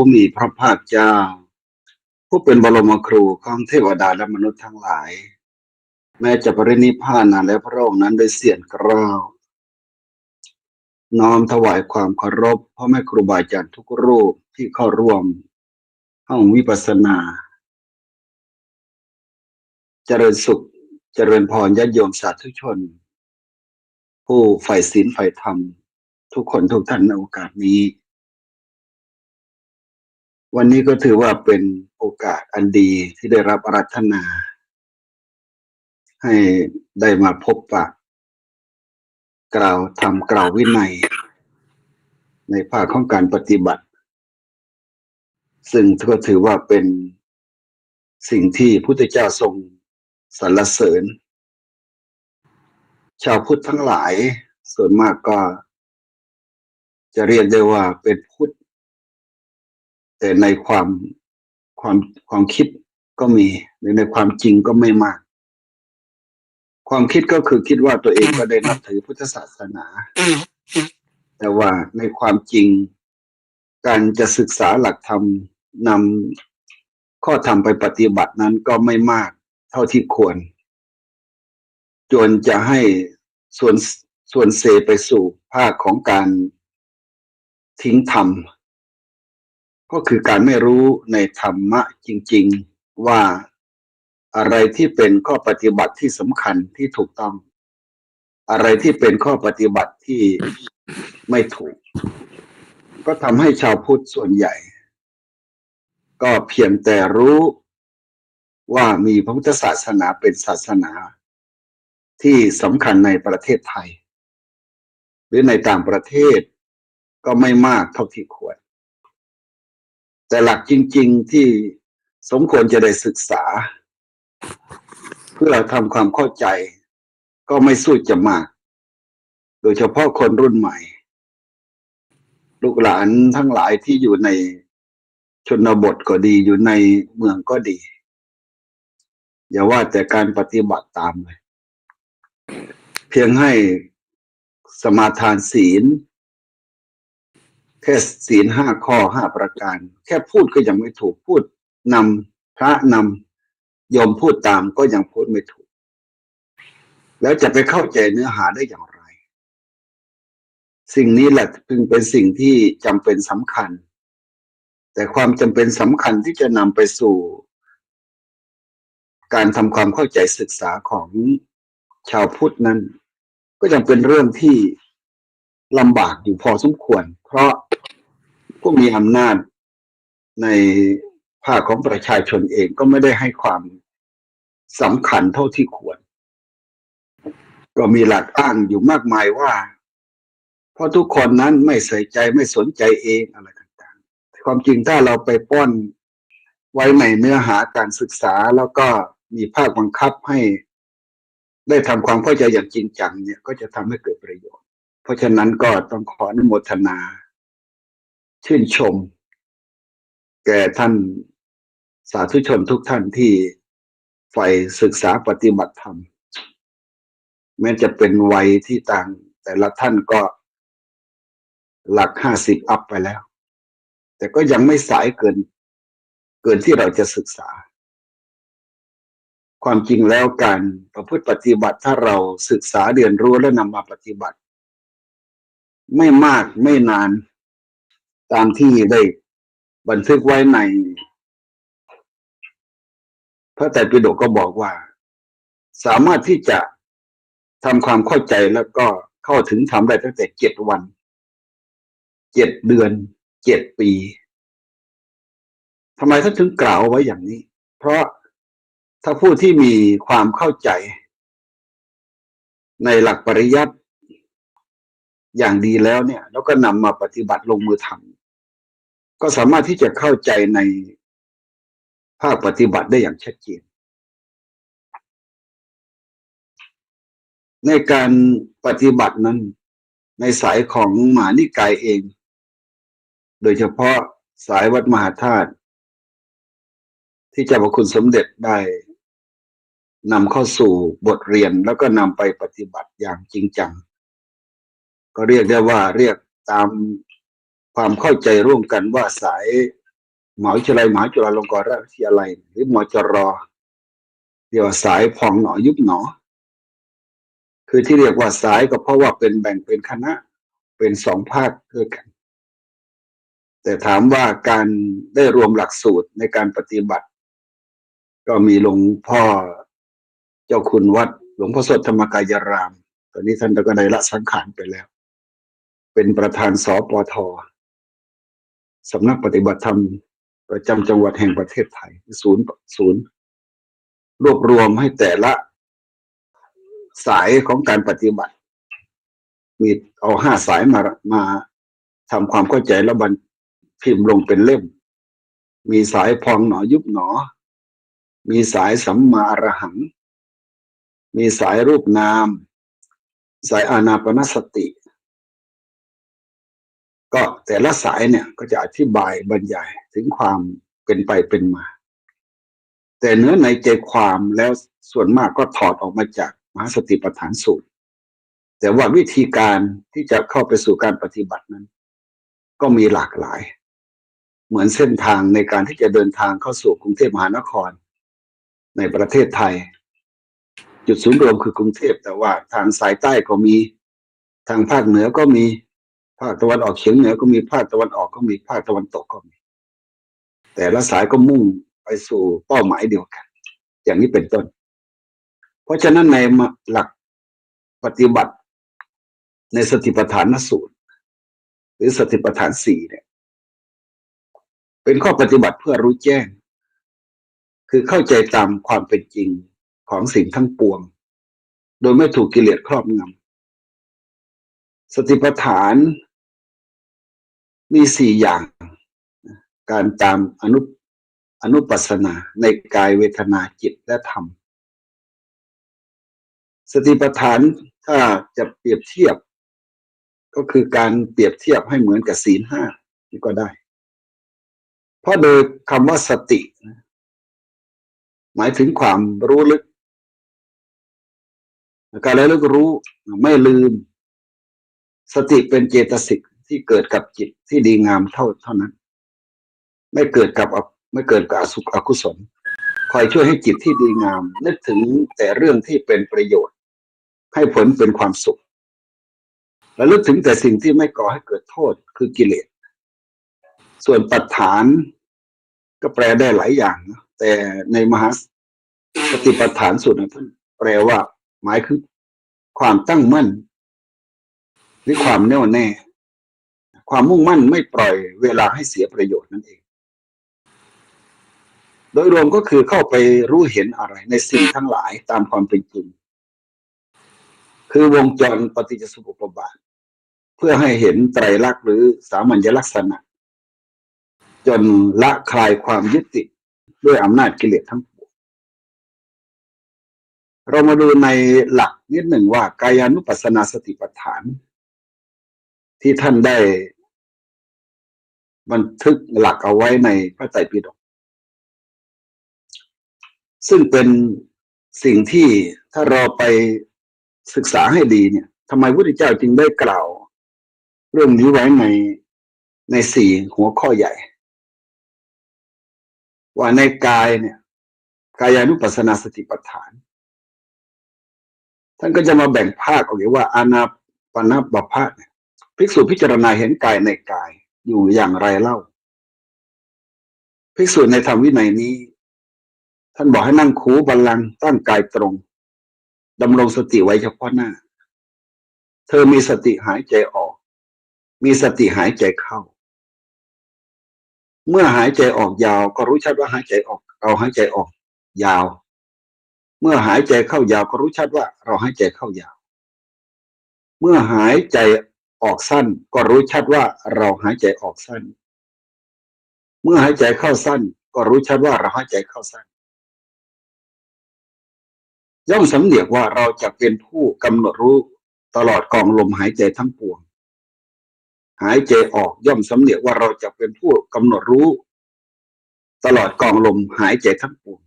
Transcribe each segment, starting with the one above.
ผู้มีพระภาคเจ้าผู้เป็นบรมครูของเทวดาและมนุษย์ทั้งหลายแม้จะปรินิพพานนานแล้วพระองค์นั้นได้เสียรเกล้าน้อมถวายความเคารพพ่อแม่ครูบาอาจารย์ทุกรูปที่เข้าร่วมห้องวิปัสสนาเจริญสุขเจริญพรญาติโยมสาธุชนผู้ใฝ่ศีลใฝ่ธรรมทุกคนทุกท่านในโอกาสนี้วันนี้ก็ถือว่าเป็นโอกาสอันดีที่ได้รับอาราธนาให้ได้มาพบปะกล่าวธรรมกล่าววินัยในภาคของการปฏิบัติซึ่งก็ถือว่าเป็นสิ่งที่พุทธเจ้าทรงสรรเสริญชาวพุทธทั้งหลายส่วนมากก็จะเรียกได้ว่าเป็นพุทธแต่ในความคิดก็มีหรือในความจริงก็ไม่มากความคิดก็คือคิดว่าตัวเองก็ได้นับถือพุทธศาสนาแต่ว่าในความจริงการจะศึกษาหลักธรรมนำข้อธรรมไปปฏิบัตินั้นก็ไม่มากเท่าที่ควรจนจะให้ส่วนเซไปสู่ภาคของการทิ้งธรรมก็คือการไม่รู้ในธรรมะจริงๆว่าอะไรที่เป็นข้อปฏิบัติที่สำคัญที่ถูกต้องอะไรที่เป็นข้อปฏิบัติที่ไม่ถูกก็ทำให้ชาวพุทธส่วนใหญ่ก็เพียงแต่รู้ว่ามีพระพุทธศาสนาเป็นศาสนาที่สำคัญในประเทศไทยหรือในต่างประเทศก็ไม่มากเท่าที่ควรแต่หลักจริงๆที่สมควรจะได้ศึกษาเพื่อทำความเข้าใจก็ไม่สู้จะมากโดยเฉพาะคนรุ่นใหม่ลูกหลานทั้งหลายที่อยู่ในชนบทก็ดีอยู่ในเมืองก็ดีอย่าว่าแต่การปฏิบัติตามเลยเพียงให้สมาทานศีลแค่ศีล5 ข้อ5 ประการแค่พูดก็ยังไม่ถูกพูดนำพระนำโยมพูดตามก็ยังพูดไม่ถูกแล้วจะไปเข้าใจเนื้อหาได้อย่างไรสิ่งนี้แหละจึงเป็นสิ่งที่จำเป็นสำคัญแต่ความจำเป็นสำคัญที่จะนำไปสู่การทำความเข้าใจศึกษาของชาวพุทธนั้นก็ยังเป็นเรื่องที่ลำบากอยู่พอสมควรเพราะผู้มีอำนาจในภาคของประชาชนเองก็ไม่ได้ให้ความสำคัญเท่าที่ควรก็มีหลักอ้างอยู่มากมายว่าเพราะทุกคนนั้นไม่ใส่ใจไม่สนใจเองอะไรต่างๆความจริงถ้าเราไปป้อนไว้ในเนื้อหาการศึกษาแล้วก็มีภาคบังคับให้ได้ทำความเข้าใจอย่างจริงจังเนี่ยก็จะทำให้เกิดประโยชน์เพราะฉะนั้นก็ต้องขออนุโมทนาชื่นชมแก่ท่านสาธุชนทุกท่านที่ใฝ่ศึกษาปฏิบัติธรรมแม้จะเป็นวัยที่ต่างแต่ละท่านก็หลัก50 อัพไปแล้วแต่ก็ยังไม่สายเกินที่เราจะศึกษาความจริงแล้วการประพฤติปฏิบัติถ้าเราศึกษาเรียนรู้และนำมาปฏิบัติไม่มากไม่นานตามที่ได้บันทึกไว้ในพระไตรปิฎกก็บอกว่าสามารถที่จะทำความเข้าใจแล้วก็เข้าถึงธรรมได้ตั้งแต่7 วัน7 เดือน7 ปีทำไมท่านถึงกล่าวไว้อย่างนี้เพราะถ้าผู้ที่มีความเข้าใจในหลักปริยัติอย่างดีแล้วเนี่ยแล้วก็นำมาปฏิบัติลงมือทำก็สามารถที่จะเข้าใจในภาคปฏิบัติได้อย่างชัดเจนในการปฏิบัตินั้นในสายของมหานิกายเองโดยเฉพาะสายวัดมหาธาตุที่เจ้าพระคุณสมเด็จได้นำเข้าสู่บทเรียนแล้วก็นำไปปฏิบัติอย่างจริงจังก็เรียกได้ว่าเรียกตามความเข้าใจร่วมกันว่าสาย มหาวิทยาลัยมหาจุฬาลงกรณราชวิทยาลัยหรือมจรเรียกว่าสายพองหนอยุบหนอคือที่เรียกว่าสายก็เพราะว่าเป็นแบ่งเป็นคณะเป็นสองภาคด้วยกันแต่ถามว่าการได้รวมหลักสูตรในการปฏิบัติก็มีหลวงพ่อเจ้าคุณวัดหลวงพ่อสดธรรมกายรามตอนนี้ท่านก็ได้ละสังขารไปแล้วเป็นประธานสปท.สำนักปฏิบัติธรรมประจำจังหวัดแห่งประเทศไทยศูนย์รวบรวมให้แต่ละสายของการปฏิบัติมีเอา5 สายมาทำความเข้าใจแล้วบันพิมพ์ลงเป็นเล่มมีสายพองหนอยุบหนอมีสายสัมมาอรหังมีสายรูปนามสายอานาปานสติก็แต่ละสายเนี่ยก็จะอธิบายบรรยายถึงความเป็นไปเป็นมาแต่เนื้อในใจความแล้วส่วนมากก็ถอดออกมาจากมหาสติปัฏฐานสูตรแต่ว่าวิธีการที่จะเข้าไปสู่การปฏิบัตินั้นก็มีหลากหลายเหมือนเส้นทางในการที่จะเดินทางเข้าสู่กรุงเทพมหานครในประเทศไทยจุดศูนย์รวมคือกรุงเทพแต่ว่าทางสายใต้ก็มีทางภาคเหนือก็มีภาคตะวันออกเฉียงเหนือก็มีภาคตะวันออกก็มีภาคตะวันตกก็มีแต่ละสายก็มุ่งไปสู่เป้าหมายเดียวกันอย่างนี้เป็นต้นเพราะฉะนั้นในหลักปฏิบัติในสติปัฏฐานสูตรหรือสติปัฏฐาน4เนี่ยเป็นข้อปฏิบัติเพื่อรู้แจ้งคือเข้าใจตามความเป็นจริงของสิ่งทั้งปวงโดยไม่ถูกกิเลสครอบงำสติปัฏฐานมี4อย่างการตามอนุปัสสนาในกายเวทนาจิตและธรรมสติปัฏฐานถ้าจะเปรียบเทียบก็คือการเปรียบเทียบให้เหมือนกับศีล5นี่ก็ได้เพราะโดยคำว่าสติหมายถึงความรู้ลึกการระลึกรู้ไม่ลืมสติเป็นเจตสิกที่เกิดกับจิตที่ดีงามเท่านั้นไม่เกิดกับอกุศลคอยช่วยให้จิตที่ดีงามนึกถึงแต่เรื่องที่เป็นประโยชน์ให้ผลเป็นความสุขและลึกถึงแต่สิ่งที่ไม่ก่อให้เกิดโทษคือกิเลสส่วนปัฏฐานก็แปลได้หลายอย่างนะแต่ในมหาสติปัฏฐานสูตรท่านแปลว่าหมายคือความตั้งมั่นหรือความแน่วแน่ความมุ่งมั่นไม่ปล่อยเวลาให้เสียประโยชน์นั่นเองโดยรวมก็คือเข้าไปรู้เห็นอะไรในสิ่งทั้งหลายตามความเป็นจริงคือวงจรปฏิจจสมุปบาทเพื่อให้เห็นไตรลักษณ์หรือสามัญลักษณะจนละคลายความยึดติดด้วยอำนาจกิเลสทั้งปวงเรามาดูในหลักนิดหนึ่งว่ากายานุปัสสนาสติปัฏฐานที่ท่านได้บันทึกหลักเอาไว้ในพระไตรปิฎกซึ่งเป็นสิ่งที่ถ้าเราไปศึกษาให้ดีเนี่ยทำไมพระพุทธเจ้าจึงได้กล่าวเรื่องนี้ไว้ใน4 หัวข้อใหญ่ว่าในกายเนี่ยกายานุปัสสนาสติปัฏฐานท่านก็จะมาแบ่งภาคออกว่าอานาปานบัพพะเนี่ยภิกษุพิจารณาเห็นกายในกายอยู่อย่างไรเล่าภิกษุในธรรมวินัยนี้ท่านบอกให้นั่งคูบัลลังก์ตั้งกายตรงดำรงสติไว้เฉพาะหน้าเธอมีสติหายใจออกมีสติหายใจเข้าเมื่อหายใจออกยาวก็รู้ชัดว่าหายใจออกเราหายใจออกยาวเมื่อหายใจเข้ายาวก็รู้ชัดว่าเราหายใจเข้ายาวเมื่อหายใจออกสั้นก็รู้ชัดว่าเราหายใจออกสั้นเมื่อหายใจเข้าสั้นก็รู้ชัดว่าเราหายใจเข้าสั้นย่อมสำเนียกว่าเราจะเป็นผู้กำหนดรู้ตลอดกองลมหายใจทั้งปวงหายใจออกย่อมสำเนียกว่าเราจะเป็นผู้กำหนดรู้ตลอดกองลมหายใจทั้งปวง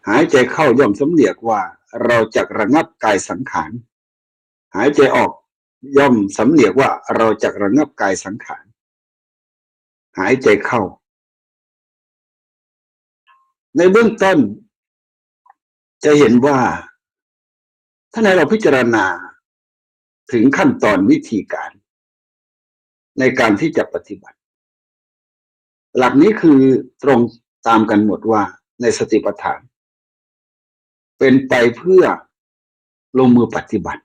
หายใจเข้าย่อมสำเนียกว่าเราจะระงับกายสังขารหายใจออกย่อมสำเนียกว่าเราจะระงับกายสังขารหายใจเข้า ในเบื้องต้นจะเห็นว่าถ้าในเราพิจารณาถึงขั้นตอนวิธีการในการที่จะปฏิบัติหลักนี้คือตรงตามกันหมดว่าในสติปัฏฐานเป็นไปเพื่อลงมือปฏิบัติ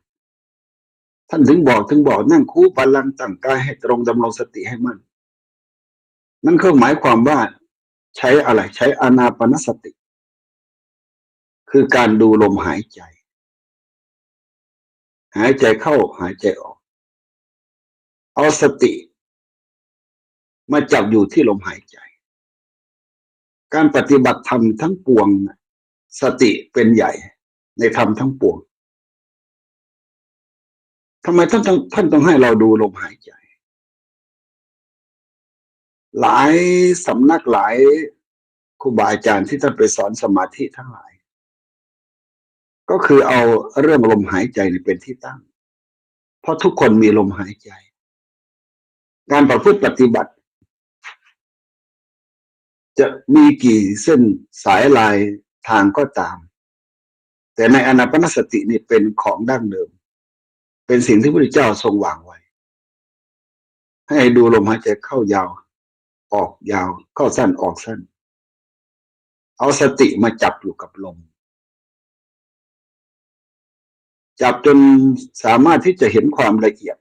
ท่านถึงบอกนั่งคูบัลลังก์ตั้งกายให้ตรงดำรงสติให้มั่นนั่นก็หมายความว่าใช้อะไรใช้อานาปานสติคือการดูลมหายใจหายใจเข้าหายใจออกเอาสติมาจับอยู่ที่ลมหายใจการปฏิบัติธรรมทั้งปวงสติเป็นใหญ่ในธรรมทั้งปวงทำไมท่านต้องให้เราดูลมหายใจหลายสำนักหลายครูบาอาจารย์ที่ท่านไปสอนสมาธิทั้งหลายก็คือเอาเรื่องลมหายใจเป็นที่ตั้งเพราะทุกคนมีลมหายใจการประพฤติปฏิบัติจะมีกี่เส้นสายลายทางก็ตามแต่ในอานาปานสตินี่เป็นของดั้งเดิมเป็นสิ่งที่พระพุทธเจ้าทรงวางไว้ให้ดูลมหายใจเข้ายาวออกยาวเข้าสั้นออกสั้นเอาสติมาจับอยู่กับลมจับจนสามารถที่จะเห็นความละเอียด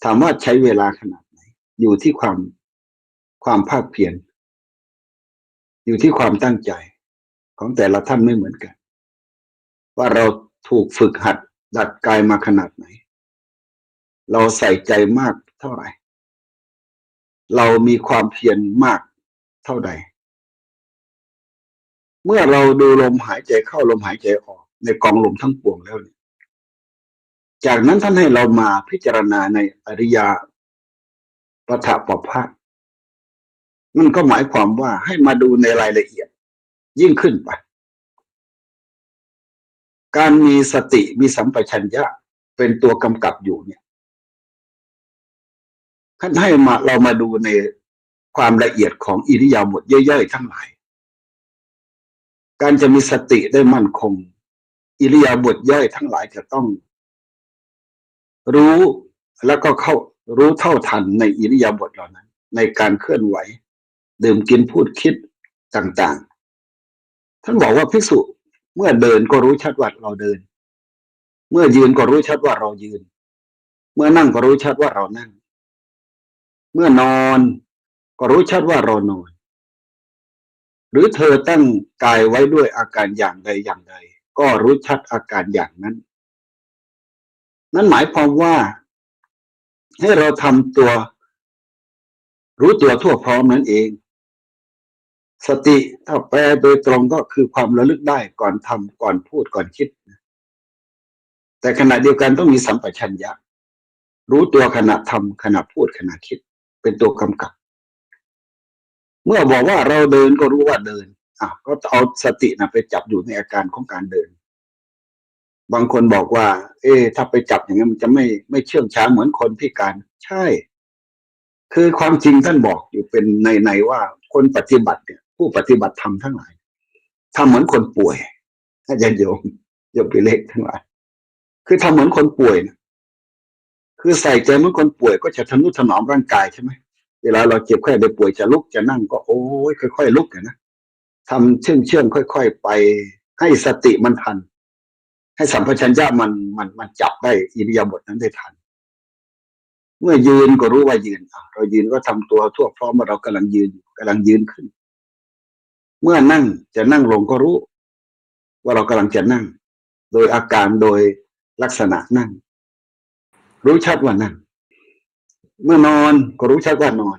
ถามว่าใช้เวลาขนาดไหนอยู่ที่ความภาคเพียรอยู่ที่ความตั้งใจของแต่ละท่านไม่เหมือนกันว่าเราถูกฝึกหัดดัดกายมาขนาดไหนเราใส่ใจมากเท่าไหร่เรามีความเพียรมากเท่าใดเมื่อเราดูลมหายใจเข้าลมหายใจออกในกองลมทั้งปวงแล้วเนี่ยจากนั้นท่านให้เรามาพิจารณาในอริยปฐปภะนั่นก็หมายความว่าให้มาดูในรายละเอียดยิ่งขึ้นไปการมีสติมีสัมปชัญญะเป็นตัวกำกับอยู่เนี่ยท่านให้เรามาดูในความละเอียดของอิริยาบถย่อยๆทั้งหลายการจะมีสติได้มั่นคงอิริยาบถย่อยทั้งหลายจะต้องรู้แล้วก็รู้เท่าทันในอิริยาบถเหล่านั้นในการเคลื่อนไหวดื่มกินพูดคิดต่างๆท่านบอกว่าภิกษุเมื่อเดินก็รู้ชัดว่าเราเดินเมื่อยืนก็รู้ชัดว่าเรายืนเมื่อนั่งก็รู้ชัดว่าเรานั่งเมื่อนอนก็รู้ชัดว่าเรานอนหรือเธอตั้งกายไว้ด้วยอาการอย่างใดอย่างใดก็รู้ชัดอาการอย่างนั้นนั่นหมายความว่าให้เราทำตัวรู้ตัวทั่วพร้อมนั่นเองสติถ้าแปลโดยตรงก็คือความระลึกได้ก่อนทำก่อนพูดก่อนคิดแต่ขณะเดียวกันต้องมีสัมปชัญญะรู้ตัวขณะทำขณะพูดขณะคิดเป็นตัวกำกับเมื่อบอกว่าเราเดินก็รู้ว่าเดินก็เอาสติไปจับอยู่ในอาการของการเดินบางคนบอกว่าถ้าไปจับอย่างนั้นมันจะไม่เชื่องช้าเหมือนคนพิการใช่คือความจริงท่านบอกอยู่เป็นในว่าคนปฏิบัติเนี่ยผู้ปฏิบัติธรรมทั้งหลายทำเหมือนคนป่วยอาจารย์โยมไปเล็กทั้งหลายคือทำเหมือนคนป่วยนะคือใส่ใจเหมือนคนป่วยก็จะทนุถนอมร่างกายใช่ไหมเวลาเราเจ็บไข้ได้ป่วยจะลุกจะนั่งก็โอ้ยค่อยๆลุกนะทำเชื่องค่อยๆไปให้สติมันทันให้สัมปชัญญะมันจับได้อิริยาบถนั้นได้ทันเมื่อยืนก็รู้ว่ายืนเรายืนก็ทำตัวทั่วพร้อมว่าเรากำลังยืนขึ้นเมื่อนั่งจะนั่งลงก็รู้ว่าเรากำลังจะนั่งโดยอาการโดยลักษณะนั่งรู้ชัดว่านั่งเมื่อนอนก็รู้ชัดว่านอน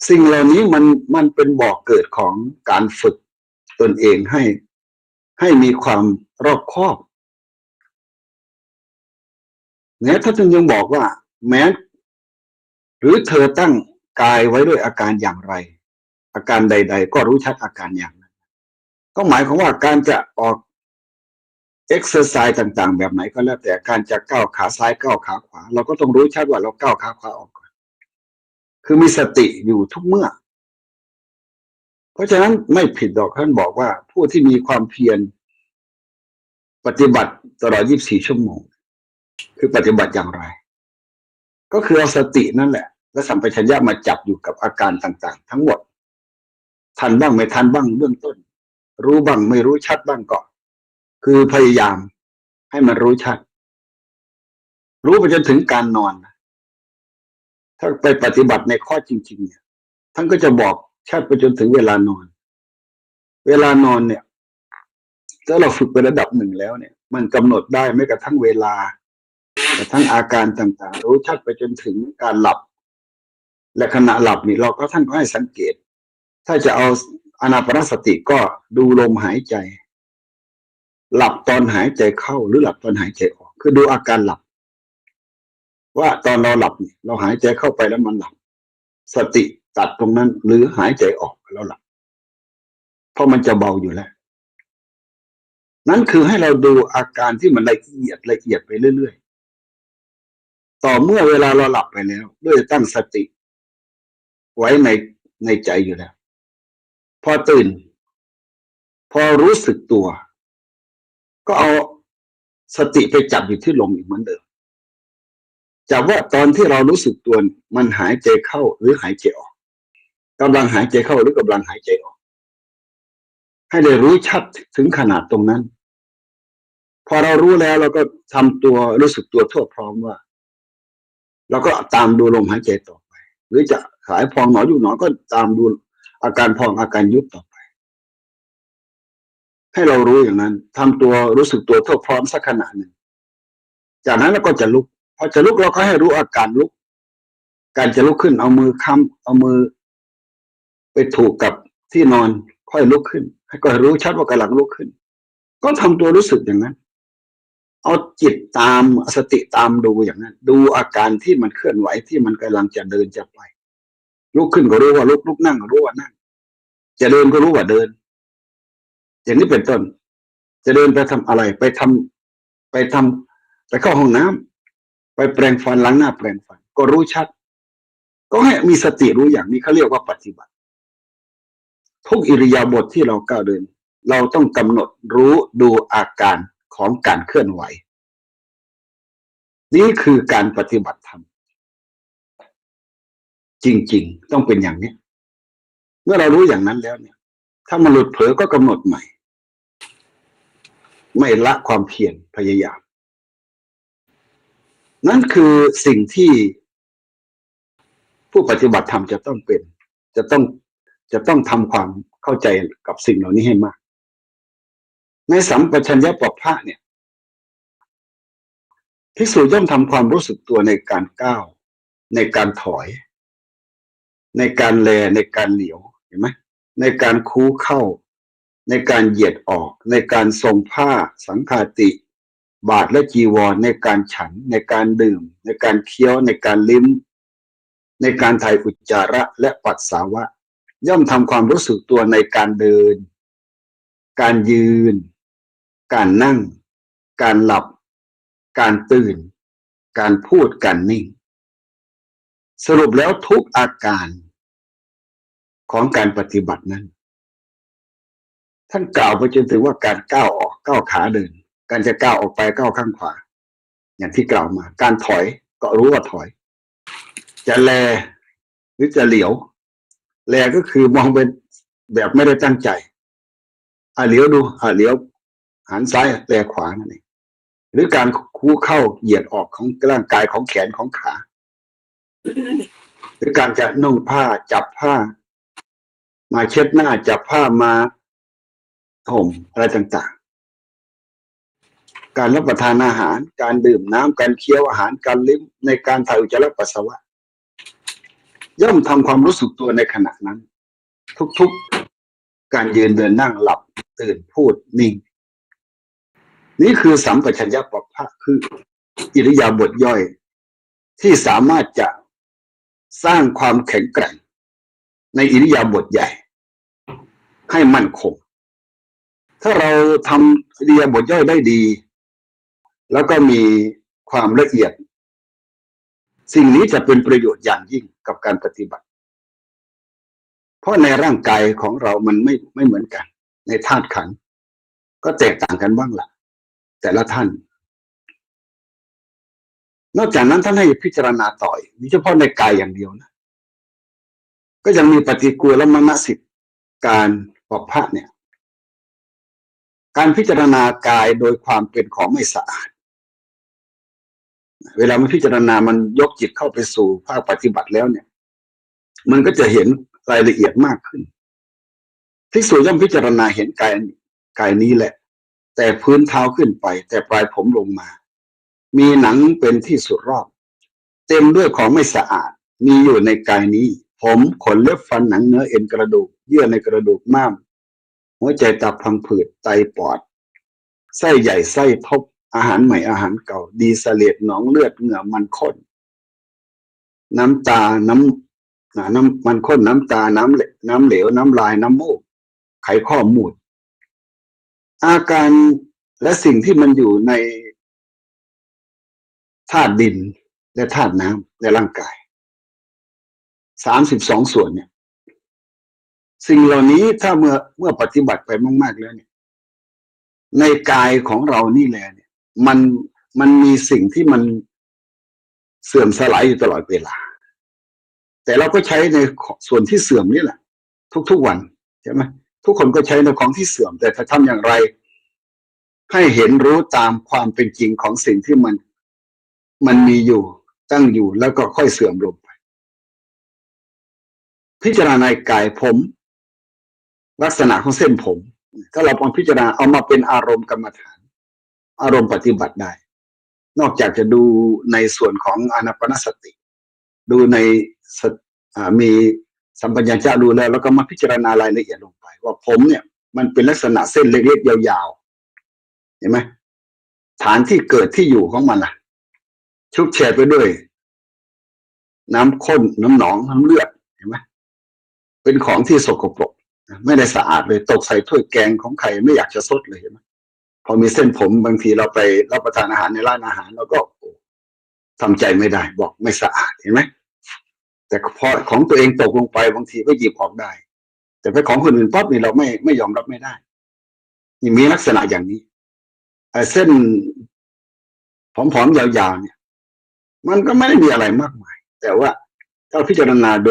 สิ่งเหล่านี้มันเป็นบ่อกเกิดของการฝึกตนเองให้มีความรอบคอบเนี่ยถ้าจึงยังบอกว่าแม้หรือเธอตั้งกายไว้ด้วยอาการอย่างไรอาการใดๆก็รู้ชัดอาการอย่างนั้นก็หมายความว่าการจะออกเอ็กซ์เซอร์ไซส์ต่างๆแบบไหนก็แล้วแต่การจะก้าวขาซ้ายก้าวขาขวาเราก็ต้องรู้ชัดว่าเราก้าวขาขวาออกก่อนคือมีสติอยู่ทุกเมื่อ เพราะฉะนั้นไม่ผิดดอกท่านบอกว่าผู้ที่มีความเพียรปฏิบัติตลอด24 ชั่วโมงคือปฏิบัติอย่างไรก็คือเอาสตินั่นแหละและสัมปชัญญะมาจับอยู่กับอาการต่างๆทั้งหมดทันบ้างไม่ทันบ้างเบื้องต้นรู้บ้างไม่รู้ชัดบ้างก็คือพยายามให้มันรู้ชัดรู้ไปจนถึงการนอนถ้าไปปฏิบัติในข้อจริงๆเนี่ยท่านก็จะบอกชัดไปจนถึงเวลานอนเวลานอนเนี่ยถ้าเราฝึกไประดับหนึ่งแล้วเนี่ยมันกำหนดได้ไม่กระทั่งเวลากระทั่งอาการต่างๆรู้ชัดไปจนถึงการหลับและขณะหลับนี่เราก็ท่านก็ให้สังเกตถ้าจะเอาอานาปานสติก็ดูลมหายใจหลับตอนหายใจเข้าหรือหลับตอนหายใจออกคือดูอาการหลับว่าตอนเราหลับเนี่ยเราหายใจเข้าไปแล้วมันหลับสติตัดตรงนั้นหรือหายใจออกแล้วหลับเพราะมันจะเบาอยู่แล้วนั่นคือให้เราดูอาการที่มันละเอียดไปเรื่อยๆต่อเมื่อเวลาเราหลับไปแล้วด้วยตั้งสติไว้ในใจอยู่แล้วพอตื่นพอรู้สึกตัวก็เอาสติไปจับอยู่ที่ลมอีกเหมือนเดิมจับว่าตอนที่เรารู้สึกตัวมันหายใจเข้าหรือหายใจออกกำลังหายใจเข้าหรือกำลังหายใจออกให้ได้รู้ชัดถึงขนาดตรงนั้นพอเรารู้แล้วเราก็ทำตัวรู้สึกตัวทั่วพร้อมว่าเราก็ตามดูลมหายใจต่อไปหรือจะหายพองหนอยุบหนอก็ตามดูอาการพองอาการยุบต่อไปให้เรารู้อย่างนั้นทำตัวรู้สึกตัวทั่วพร้อมสักขณะหนึ่งจากนั้นเราก็จะลุกพอจะลุกเราก็ให้รู้อาการลุกการจะลุกขึ้นเอามือค้ำเอามือไปถูกกับที่นอนค่อยลุกขึ้นให้ก็รู้ชัดว่ากำลังลุกขึ้นก็ทำตัวรู้สึกอย่างนั้นเอาจิตตามสติตามดูอย่างนั้นดูอาการที่มันเคลื่อนไหวที่มันกำลังจะเดินจะไปลุกขึ้นก็รู้ว่าลุกนั่งก็รู้ว่านั่งจะเดินก็รู้ว่าเดินอย่างนี้เป็นต้นจะเดินไปทำอะไรไปเข้าห้องน้ำไปแปรงฟันล้างหน้าแปรงฟันก็รู้ชัดก็ให้มีสติรู้อย่างนี้เขาเรียกว่าปฏิบัติทุกอิริยาบถที่เราก้าวเดินเราต้องกำหนดรู้ดูอาการของการเคลื่อนไหวนี่คือการปฏิบัติธรรมจริงๆต้องเป็นอย่างนี้เมื่อเรารู้อย่างนั้นแล้วเนี่ยถ้ามันหลุดเผลอก็กำหนดใหม่ไม่ละความเพียรพยายามนั่นคือสิ่งที่ผู้ปฏิบัติธรรมจะต้องเป็นจะต้องจะต้องทำความเข้าใจกับสิ่งเหล่านี้ให้มากในสัมปชัญญะปัปพะเนี่ยภิกษุย่อมทำความรู้สึกตัวในการก้าวในการถอยในการแลในการเหลียวเห็นไหมในการคู้เข้าในการเหยียดออกในการทรงผ้าสังฆาติบาทและจีวรในการฉันในการดื่มในการเคี้ยวในการลิ้มในการถ่ายอุจจาระและปัสสาวะย่อมทำความรู้สึกตัวในการเดินการยืนการนั่งการหลับการตื่นการพูดการนิ่งสรุปแล้วทุกอาการของการปฏิบัตินั้นท่านกล่าวไปจนถึงว่าการก้าวออกก้าวขาเดินการจะก้าวออกไปก้าวข้างขวาอย่างที่กล่าวมาการถอยก็รู้ว่าถอยจะแลหรือจะเหลียวแลก็คือมองเป็นแบบไม่ได้ตั้งใจเหลียวดูเหลียวหันซ้ายแลขวานั่นเองหรือการคู้เข้าเหยียดออกของร่างกายของแขนของขาหรือการจะนุ่งผ้าจับผ้ามาเช็ดหน้าจับผ้ามาห่มอะไรต่างๆการรับประทานอาหารการดื่มน้ำการเคี้ยวอาหารการลิ้มในการถ่ายอุจจาระปัสสาวะย่อมทำความรู้สึกตัวในขณะนั้นทุกๆการยืนเดินนั่งหลับตื่นพูดนิ่งนี่คือสัมปชัญญะปัปพะคืออิริยาบถย่อยที่สามารถจะสร้างความแข็งแกร่งในอิริยาบถใหญ่ให้มั่นคงถ้าเราทำอิริยาบถย่อยได้ดีแล้วก็มีความละเอียดสิ่งนี้จะเป็นประโยชน์อย่างยิ่งกับการปฏิบัติ เพราะในร่างกายของเรามันไม่เหมือนกันในธาตุขันธ์ก็แตกต่างกันบ้างล่ะแต่ละท่านนอกจากนั้นท่านให้พิจารณาต่อยนี่เฉพาะในกายอย่างเดียวนะก็ยังมีปฏิกูลและมนสิการปภะเนี่ยการพิจารณากายโดยความเป็นของไม่สะอาดเวลามันพิจารณามันยกจิตเข้าไปสู่ภาคปฏิบัติแล้วเนี่ยมันก็จะเห็นรายละเอียดมากขึ้นภิกษุย่อมพิจารณาเห็นกายนี้แหละแต่พื้นเท้าขึ้นไปแต่ปลายผมลงมามีหนังเป็นที่สุดรอบเต็มด้วยของไม่สะอาดมีอยู่ในกายนี้ผมขนเล็บฟันหนังเนื้อเอ็นกระดูกเยื่อในกระดูกม้ามหัวใจตับพังผืดไตปอดไส้ใหญ่ไส้ทบอาหารใหม่อาหารเก่าดีเสลดหนองเลือดเหงื่อมันข้นน้ำตาน้ำมันข้นน้ำตาน้ำเหลวน้ำลายน้ำมูกไขข้อมูดอาการและสิ่งที่มันอยู่ในธาตุดินและธาตุน้ำในร่างกาย32ส่วนเนี่ยสิ่งเหล่านี้ถ้าเมื่อปฏิบัติไปมากๆแล้วเนี่ยในกายของเรานี่แหละเนี่ยมันมีสิ่งที่มันเสื่อมสลายอยู่ตลอดเวลาแต่เราก็ใช้ในส่วนที่เสื่อมนี่แหละทุกวันใช่ไหมทุกคนก็ใช้ในของที่เสื่อมแต่ถ้าทำอย่างไรให้เห็นรู้ตามความเป็นจริงของสิ่งที่มันมีอยู่ตั้งอยู่แล้วก็ค่อยเสื่อมลงไปพิจารณากายผมลักษณะของเส้นผมถ้าเราลองพิจารณาเอามาเป็นอารมณ์กรรมฐานอารมณ์ปฏิบัติได้นอกจากจะดูในส่วนของอานาปานสติดูในมีสัมปชัญญะดูแล้วก็มาพิจารณารายละเอียดลงไปว่าผมเนี่ยมันเป็นลักษณะเส้นเล็กๆยาวๆเห็นไหมฐานที่เกิดที่อยู่ของมันล่ะชุบแชร์ไปด้วยน้ำข้นน้ำหนองน้ำเลือดเห็นไหมเป็นของที่สกปรกไม่ได้สะอาดเลยตกใส่ถ้วยแกงของใครไม่อยากจะซดเลยเห็นไหมพอมีเส้นผมบางทีเราไปรับประทานอาหารในร้านอาหารเราก็ทำใจไม่ได้บอกไม่สะอาดเห็นไหมแต่พอของตัวเองตกลงไปบางทีก็หยิบออกได้แต่ไปของคนอื่นปั๊บนี่เราไม่ยอมรับไม่ได้นี่มีลักษณะอย่างนี้เส้นผอมๆยาวๆเนี่ยมันก็ไม่ได้มีอะไรมากมายแต่ว่าถ้าพิจารณาโด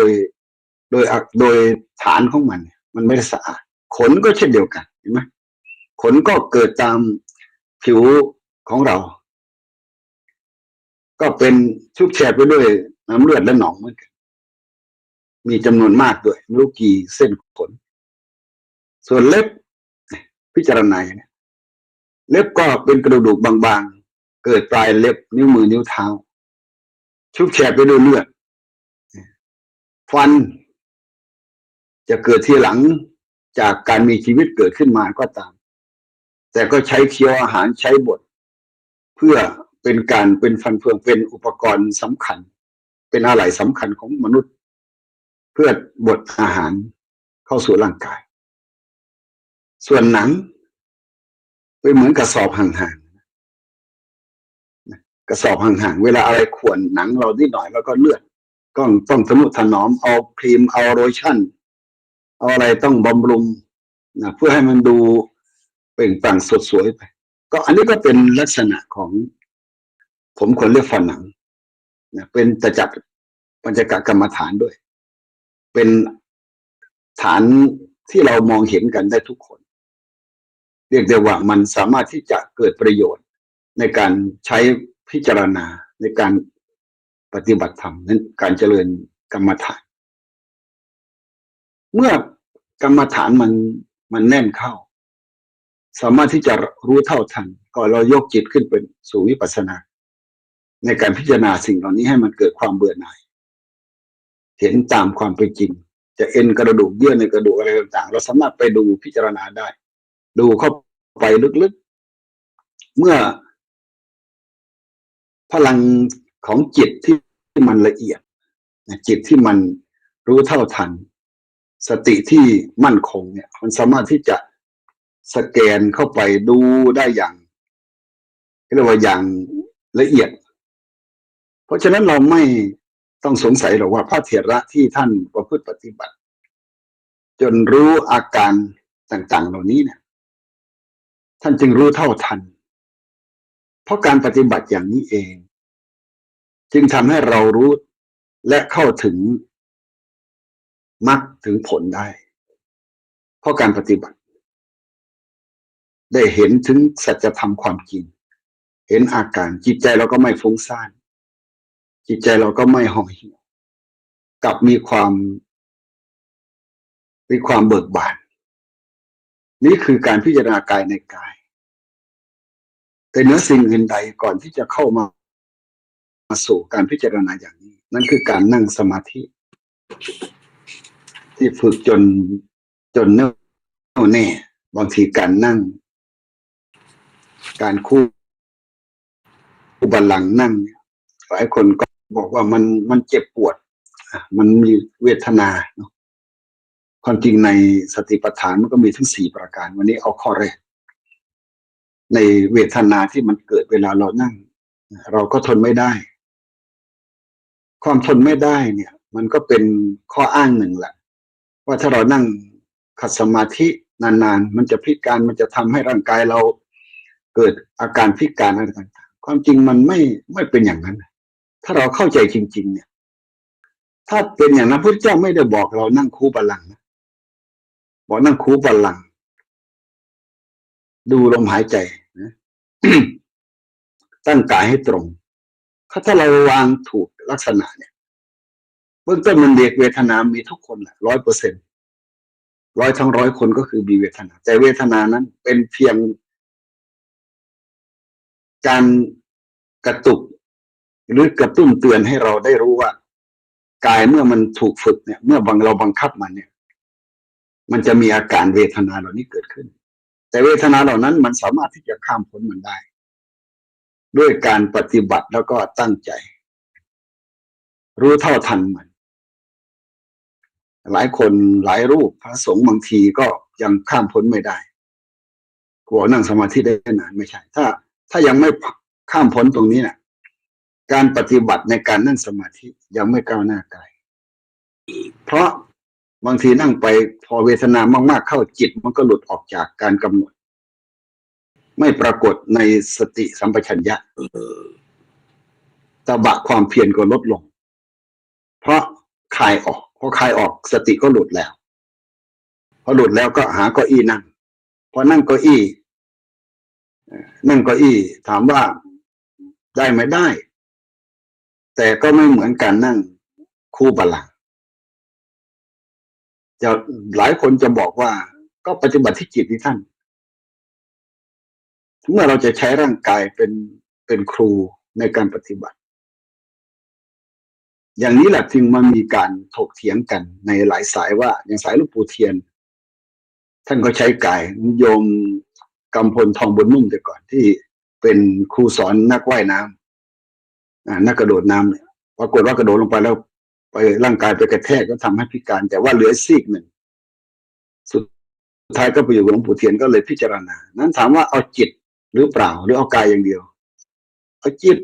ยฐานของมันไม่ได้สะอาดขนก็เช่นเดียวกันเห็นไหมขนก็เกิดตามผิวของเราก็เป็นชุบแชร์ไปด้วยน้ำเลือดและหนองเหมือนกันมีจำนวนมากด้วยไม่รู้กี่เส้นขนส่วนเล็บพิจารณาเนี่ยเล็บก็เป็นกระดูกบางๆเกิดปลายเล็บนิ้วมือนิ้วเท้าชุบแชร์ไปด้วยเลือดฟันจะเกิดทีหลังจากการมีชีวิตเกิดขึ้นมาก็ตามแต่ก็ใช้เคี้ยวอาหารใช้บดเพื่อเป็นฟันเฟืองเป็นอุปกรณ์สำคัญเป็นอะไหล่สำคัญของมนุษย์เพื่อบดอาหารเข้าสู่ร่างกายส่วนหนังเป็นเหมือนกระสอบห่างๆกระสอบห่างๆเวลาอะไรข่วนหนังเรานิดหน่อยแล้วก็เลือดต้องทนุถนอมเอาครีมเอาโลชั่นเอาอะไรต้องบำรุงนะเพื่อให้มันดูเปล่งปลั่งสดสวยไปก็อันนี้ก็เป็นลักษณะของผมขนเล็บฟันหนังนะเป็นตจักรปัญจกกรรมฐานด้วยเป็นฐานที่เรามองเห็นกันได้ทุกคนเรียกได้ว่ามันสามารถที่จะเกิดประโยชน์ในการใช้พิจารณาในการปฏิบัติธรรมนั้นการเจริญกรรมฐานเมื่อกรรมฐานมันแน่นเข้าสามารถที่จะรู้เท่าทันก็เรายกจิตขึ้นเป็นสู่วิปัสสนาในการพิจารณาสิ่งเหล่านี้ให้มันเกิดความเบื่อหน่ายเห็นตามความเป็นจริงจะเอ็นกระดูกเยื่อในกระดูกอะไรต่างๆเราสามารถไปดูพิจารณาได้ดูเข้าไปลึกๆเมื่อพลังของจิตที่มันละเอียดจิตที่มันรู้เท่าทันสติที่มั่นคงเนี่ยมันสามารถที่จะสแกนเข้าไปดูได้อย่างเรียกว่าอย่างละเอียดเพราะฉะนั้นเราไม่ต้องสงสัยหรอกว่าพระเถระที่ท่านประพฤติปฏิบัติ จนรู้อาการต่างๆเหล่านี้เนี่ยท่านจึงรู้เท่าทันเพราะการปฏิบัติอย่างนี้เองจึงทำให้เรารู้และเข้าถึงมรรคถึงผลได้เพราะการปฏิบัติได้เห็นถึงสัจธรรมความจริงเห็นอาการจิตใจเราก็ไม่ฟุ้งซ่านจิตใจเราก็ไม่ห่อเหี่ยวกลับมีความเบิกบานนี่คือการพิจารณากายในกายแต่เหนือสิ่งอื่นใดก่อนที่จะเข้ามาสู่การพิจารณาอย่างนี้นั่นคือการนั่งสมาธิที่ฝึกจนแน่วแน่บางทีการนั่งการคู่บัลลังก์นั่งหลายคนก็บอกว่ามันเจ็บปวดมันมีเวทนาเนาะความจริงในสติปัฏฐานมันก็มีทั้ง4ประการวันนี้เอาข้อแรกในเวทนาที่มันเกิดเวลาเรานั่งเราก็ทนไม่ได้ความทนไม่ได้เนี่ยมันก็เป็นข้ออ้างหนึ่งแหละว่าถ้าเรานั่งขัดสมาธินานๆมันจะพิการมันจะทำให้ร่างกายเราเกิดอาการพิการอะไรต่างๆความจริงมันไม่เป็นอย่างนั้นถ้าเราเข้าใจจริงๆเนี่ยถ้าเป็นอย่างนั้นพระเจ้าไม่ได้บอกเรานั่งคูบัลลังก์นะบอกนั่งคูบัลลังก์ดูลมหายใจนะ ตั้งกายให้ตรงถ้าเราวางถูกลักษณะเนี่ยเบื้องต้นมันเด็กเวทนามีทุกคนแหละ100%ทั้งร้อยคนก็คือมีเวทนาแต่เวทนานั้นเป็นเพียงการกระตุกหรือกระตุ้นเตือนให้เราได้รู้ว่ากายเมื่อมันถูกฝึกเนี่ยเมื่อเราบังคับมันเนี่ยมันจะมีอาการเวทนาเหล่านี้เกิดขึ้นแต่เวทนาเหล่านั้นมันสามารถที่จะข้ามพ้นมันได้ด้วยการปฏิบัติแล้วก็ตั้งใจรู้เท่าทันมันหลายคนหลายรูปพระสงฆ์บางทีก็ยังข้ามพ้นไม่ได้กลัวนั่งสมาธิได้นานไม่ใช่ถ้ายังไม่ข้ามพ้นตรงนี้เนี่ยการปฏิบัติในการนั่งสมาธิยังไม่ก้าวหน้าไกลเพราะบางทีนั่งไปพอเวทนามากๆเข้าจิตมันก็หลุดออกจากการกำหนดไม่ปรากฏในสติสัมปชัญญะตบะความเพียรก็ลดลงเพราะคลายออกพอคลายออกสติก็หลุดแล้วพอหลุดแล้วก็หาเก้าอี้นั่งพอนั่งเก้าอี้ถามว่าได้ไหมได้แต่ก็ไม่เหมือนการนั่งคู่บัลลังก์จะหลายคนจะบอกว่าก็ปฏิบัติที่จิตที่ท่านเมื่อเราจะใช้ร่างกายเป็นครูในการปฏิบัติอย่างนี้แหละจึงมันมีการถกเถียงกันในหลายสายว่าอย่างสายหลวงปู่เทียนท่านก็ใช้กายโยมกำพลทองบุญนุ่มแต่ก่อนที่เป็นครูสอนนักว่ายน้ำนักกระโดดน้ำเนี่ยปรากฏว่ากระโดดลงไปแล้วไปร่างกายไปกระแทกก็ทำให้พิการแต่ว่าเหลือซีกหนึ่งสุดท้ายก็ไปอยู่กับหลวงปู่เทียนก็เลยพิจารณานั้นถามว่าเอาจิตหรือเปล่าหรือเอากายอย่างเดียวเอาจิต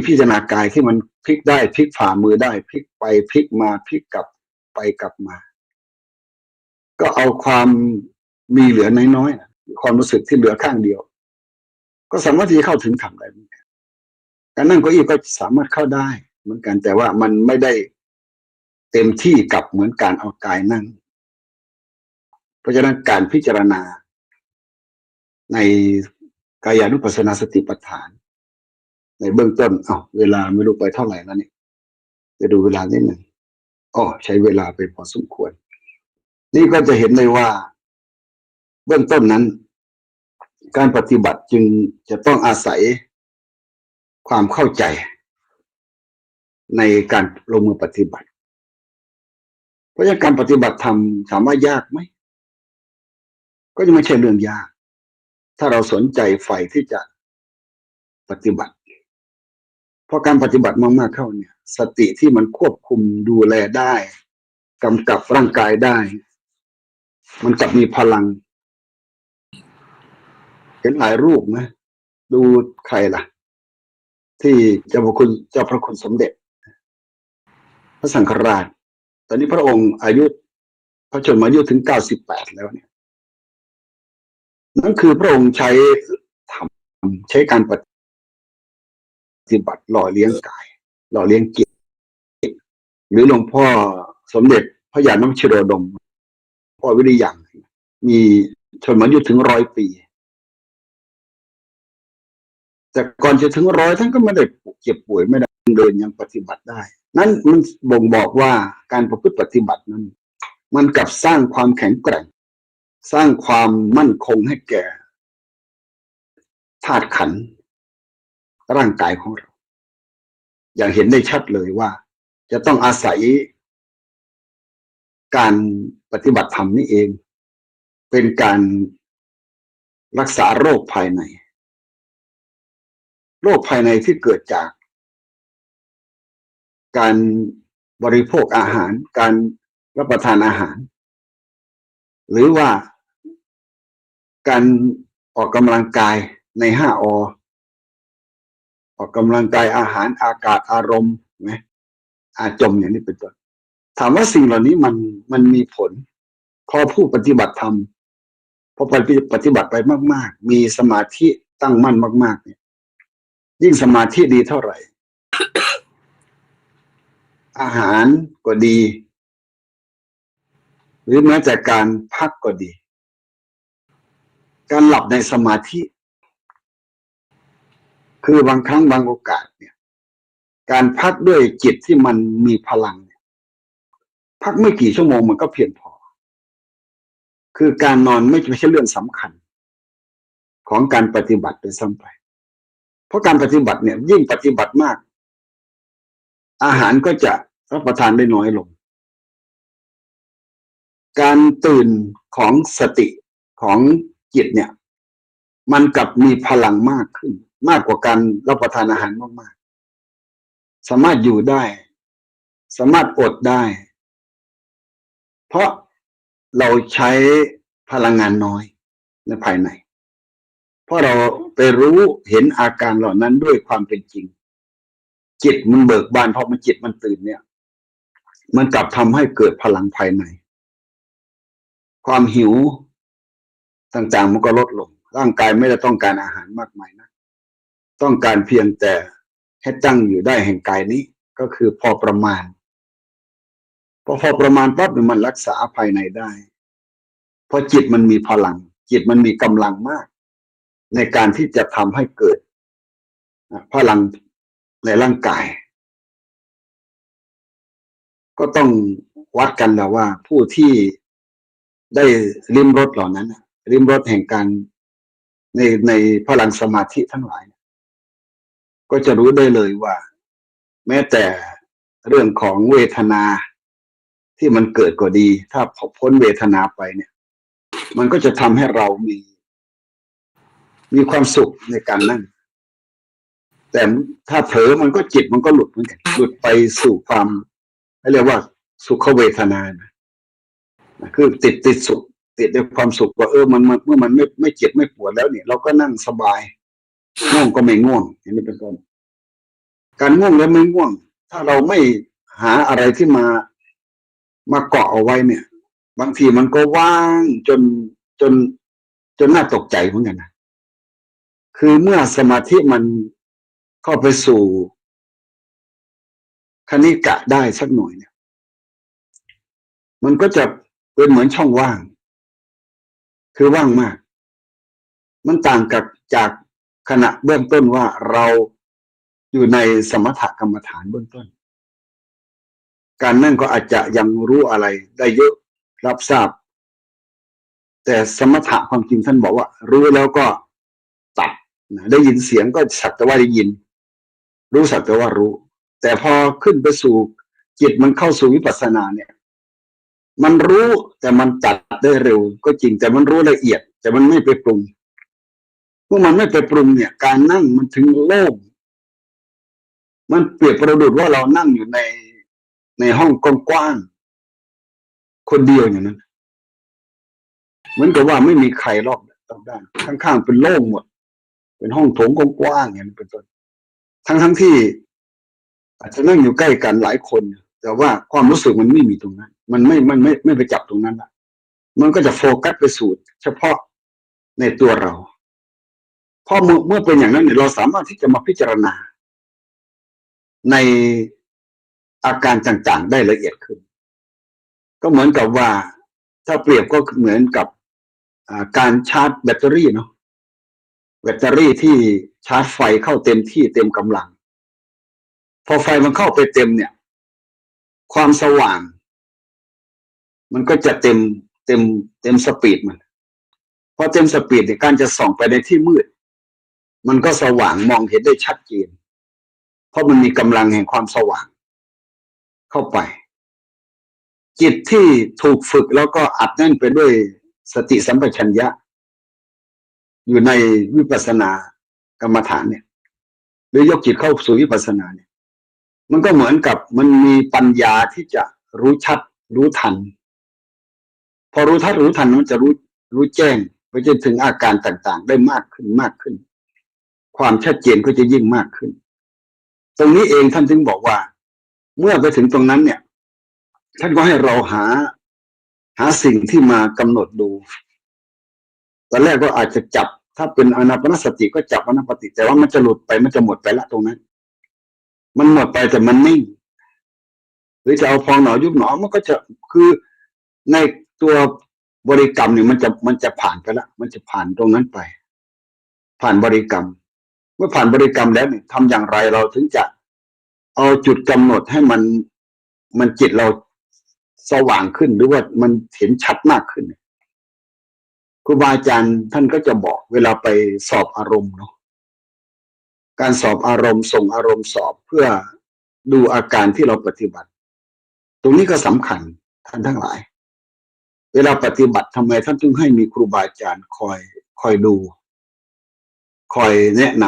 พิจารณากายที่มันพลิกได้พลิกฝ่ามือได้พลิกไปพลิกมาพลิกกลับไปกลับมาก็เอาความมีเหลือน้อยๆความรู้สึกที่เหลือข้างเดียวก็สามารถที่จะเข้าถึงธรรมได้เหมือนกันการนั่งเก้าอี้ก็สามารถเข้าได้เหมือนกันแต่ว่ามันไม่ได้เต็มที่กับเหมือนการเอากายนั่งเพราะฉะนั้นการพิจารณาในกายานุปัสสนาสติปัฏฐานในเบื้องต้นเวลาไม่รู้ไปเท่าไหร่แล้วเนี่ยจะดูเวลานิดหนึ่งใช้เวลาไปพอสมควรนี่ก็จะเห็นเลยว่าเบื้องต้นนั้นการปฏิบัติจึงจะต้องอาศัยความเข้าใจในการลงมือปฏิบัติเพราะฉะนั้นการปฏิบัติธรรมถามว่ายากไหมก็ยังไม่ใช่เรื่องยากถ้าเราสนใจใฝ่ที่จะปฏิบัติเพราะการปฏิบัติมากๆเข้าเนี่ยสติที่มันควบคุมดูแลได้กำกับร่างกายได้มันจะมีพลังเห็นหลายรูปนะดูใครล่ะที่เจ้าพระคุณสมเด็จพระสังฆราชตอนนี้พระองค์อายุ พระชนมายุถึง98แล้วเนี่ยนั่นคือพระองค์ใช้ทำใช้การปฏิบัติหล่อเลี้ยงกายหล่อเลี้ยงจิตหรือหลวงพ่อสมเด็จพระญาณวชิโรดมพ่อวิริยังมีชนมายุถึง100 ปีแต่ก่อนจะถึง100ท่านก็ไม่ได้เจ็บป่วยไม่ได้เดินยังปฏิบัติได้นั่นมันบ่งบอกว่าการประพฤติปฏิบัตินั้นมันกลับสร้างความแข็งแกร่งสร้างความมั่นคงให้แก่ธาตุขันธ์ร่างกายของเราอย่างเห็นได้ชัดเลยว่าจะต้องอาศัยการปฏิบัติธรรมนี่เองเป็นการรักษาโรคภายในโรคภายในที่เกิดจากการบริโภคอาหารการรับประทานอาหารหรือว่าการออกกำลังกายใน5 อออกกำลังกายอาหารอากาศอารมณ์ไหมอาจมอย่างนี้เป็นต้นถามว่าสิ่งเหล่านี้มันมีผลพอผู้ปฏิบัติธรรมพอปฏิบัติไปมากๆมีสมาธิตั้งมั่นมากๆเนี่ยยิ่งสมาธิดีเท่าไหร่ อาหารก็ดีหรือแม้แต่การพักก็ดีการหลับในสมาธิคือบางครั้งบางโอกาสเนี่ยการพักด้วยจิตที่มันมีพลังเนี่ยพักไม่กี่ชั่วโมงมันก็เพียงพอคือการนอนไม่ใช่เรื่องสำคัญของการปฏิบัติโดยซ้ำไปเพราะการปฏิบัติเนี่ยยิ่งปฏิบัติมากอาหารก็จะรับประทานได้น้อยลงการตื่นของสติของจิตเนี่ยมันกลับมีพลังมากขึ้นมากกว่าการรับประทานอาหารมากๆสามารถอยู่ได้สามารถอดได้เพราะเราใช้พลังงานน้อยในภายในเพราะเราไปรู้เห็นอาการเหล่านั้นด้วยความเป็นจริงจิตมันเบิกบานพอมันจิตมันตื่นเนี่ยมันกลับทำให้เกิดพลังภายในความหิวต่างๆมันก็ลดลงร่างกายไม่ได้ต้องการอาหารมากมายนะต้องการเพียงแต่ให้ตั้งอยู่ได้แห่งกายนี้ก็คือพอประมาณพอประมาณปั๊บมันรักษาภายในได้เพราะจิตมันมีพลังจิตมันมีกำลังมากในการที่จะทำให้เกิดพลังในร่างกายก็ต้องวัดกันแล้วว่าผู้ที่ได้ลิ้มรสเหล่านั้นลิ้มรสแห่งการในพลังสมาธิทั้งหลายก็จะรู้ได้เลยว่าแม้แต่เรื่องของเวทนาที่มันเกิดก็ดีถ้าพ้นเวทนาไปเนี่ยมันก็จะทำให้เรามีความสุขในการนั่งแต่ถ้าเผลอมันก็จิตมันก็หลุดเหมือนกันหลุดไปสู่ความเรียกว่าสุขเวทนานะคือติดสุขติดในความสุขว่ามันเมื่อมันไม่เจ็บไม่ปวดแล้วเนี่ยเราก็นั่งสบายง่วงก็ไม่ง่วงอย่างนี้เป็นต้นการง่วงและไม่ง่วงถ้าเราไม่หาอะไรที่มาเกาะเอาไว้เนี่ยบางทีมันก็ว่างจนน่าตกใจเหมือนกันนะคือเมื่อสมาธิมันเข้าไปสู่คณิกะได้สักหน่อยเนี่ยมันก็จะเป็นเหมือนช่องว่างคือว่างมากมันต่างกับจากขณะเบื้องต้นว่าเราอยู่ในสมถกรรมฐานเบื้องต้นการนั่งก็อาจจะยังรู้อะไรได้เยอะรับทราบแต่สมถะความจริงท่านบอกว่ารู้แล้วก็ตัดได้ยินเสียงก็สักแต่ว่าได้ยินรู้สักแต่ว่ารู้แต่พอขึ้นไปสู่จิตมันเข้าสู่วิปัสสนาเนี่ยมันรู้แต่มันตัดได้เร็วก็จริงแต่มันรู้ละเอียดแต่มันไม่ไปปรุงเมื่อมันไม่ไปปรุงเนี่ยการนั่งมันถึงโล่งมันเปรียบประดุจว่าเรานั่งอยู่ในห้องกว้างๆคนเดียวอย่างนั้นเหมือนกับว่าไม่มีใครรอบด้านข้างๆเป็นโล่งหมดเป็นห้องโถงกว้างๆอย่างนี้เป็นต้นทั้งที่อาจจะนั่งอยู่ใกล้กันหลายคนแต่ว่าความรู้สึกมันไม่มีตรงนั้น มันไม่ไปจับตรงนั้นละมันก็จะโฟกัสไปสู่เฉพาะในตัวเราพอเมื่อเป็นอย่างนั้นเนี่ยเราสามารถที่จะมาพิจารณาในอาการต่างๆได้ละเอียดขึ้นก็เหมือนกับว่าถ้าเปรียบก็เหมือนกับการชาร์จแบตเตอรี่เนาะแบตเตอรี่ที่ชาร์จไฟเข้าเต็มที่เต็มกำลังพอไฟมันเข้าไปเต็มเนี่ยความสว่างมันก็จะเต็มสปีดมันพอเต็มสปีดเนี่ยการจะส่องไปในที่มืดมันก็สว่างมองเห็นได้ชัดเจนเพราะมันมีกำลังแห่งความสว่างเข้าไปจิตที่ถูกฝึกแล้วก็อัดแน่นไปด้วยสติสัมปชัญญะอยู่ในวิปัสสนากรรมฐานเนี่ยหรือยกจิตเข้าสู่วิปัสสนาเนี่ยมันก็เหมือนกับมันมีปัญญาที่จะรู้ชัดรู้ทันพอรู้ทัดรู้ทันมันจะรู้แจ้งไปจนถึงอาการต่างๆได้มากขึ้นความชัดเจนก็จะยิ่งมากขึ้นตรงนี้เองท่านถึงบอกว่าเมื่อไปถึงตรงนั้นเนี่ยท่านก็ให้เราหาสิ่งที่มากำหนดดูตอนแรกก็อาจจะจับถ้าเป็นอานาปานสติก็จับอานาปานสติแต่ว่ามันจะหลุดไปมันจะหมดไปละตรงนั้นมันหมดไปแต่มันนิ่งหรือจะเอาพองหนอยุบหนอมันก็จะคือในตัวบริกรรมเนี่ยมันจะผ่านไปละมันจะผ่านตรงนั้นไปผ่านบริกรรมเมื่อผ่านบริกรรมแล้วเนี่ยทำอย่างไรเราถึงจะเอาจุดกำหนดให้มันจิตเราสว่างขึ้นหรือว่ามันเห็นชัดมากขึ้นครูบาอาจารย์ท่านก็จะบอกเวลาไปสอบอารมณ์เนาะการสอบอารมณ์ส่งอารมณ์สอบเพื่อดูอาการที่เราปฏิบัติตรงนี้ก็สำคัญท่านทั้งหลายเวลาปฏิบัติทำไมท่านถึงให้มีครูบาอาจารย์คอยดูคอยแนะน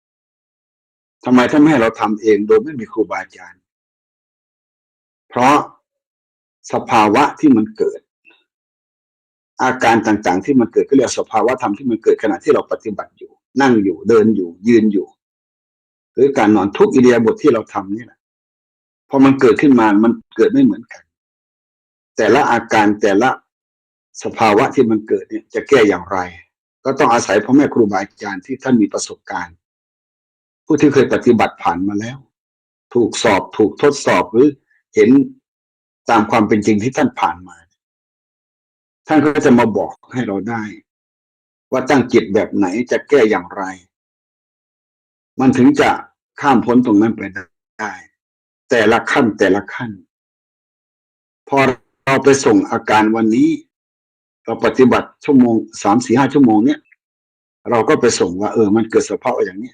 ำทำไมท่านไม่ให้เราทำเองโดยไม่มีครูบาอาจารย์เพราะสภาวะที่มันเกิดอาการต่างๆที่มันเกิดก็เรียกสภาวะธรรมที่มันเกิดขณะที่เราปฏิบัติอยู่นั่งอยู่เดินอยู่ยืนอยู่หรือการนอนทุกอิริยาบถที่เราทำนี่แหละพอมันเกิดขึ้นมามันเกิดไม่เหมือนกันแต่ละอาการแต่ละสภาวะที่มันเกิดเนี่ยจะแก้อย่างไรก็ต้องอาศัยพ่อแม่ครูบาอาจารย์ที่ท่านมีประสบการณ์ผู้ที่เคยปฏิบัติผ่านมาแล้วถูกสอบถูกทดสอบหรือเห็นตามความเป็นจริงที่ท่านผ่านมาท่านก็จะมาบอกให้เราได้ว่าตั้งจิตแบบไหนจะแก้อย่างไรมันถึงจะข้ามพ้นตรงนั้นไปได้แต่ละขั้นพอเราไปส่งอาการวันนี้เราปฏิบัติชั่วโมง3-4-5 ชั่วโมงเนี่ยเราก็ไปส่งว่ามันเกิดสภาพอย่างนี้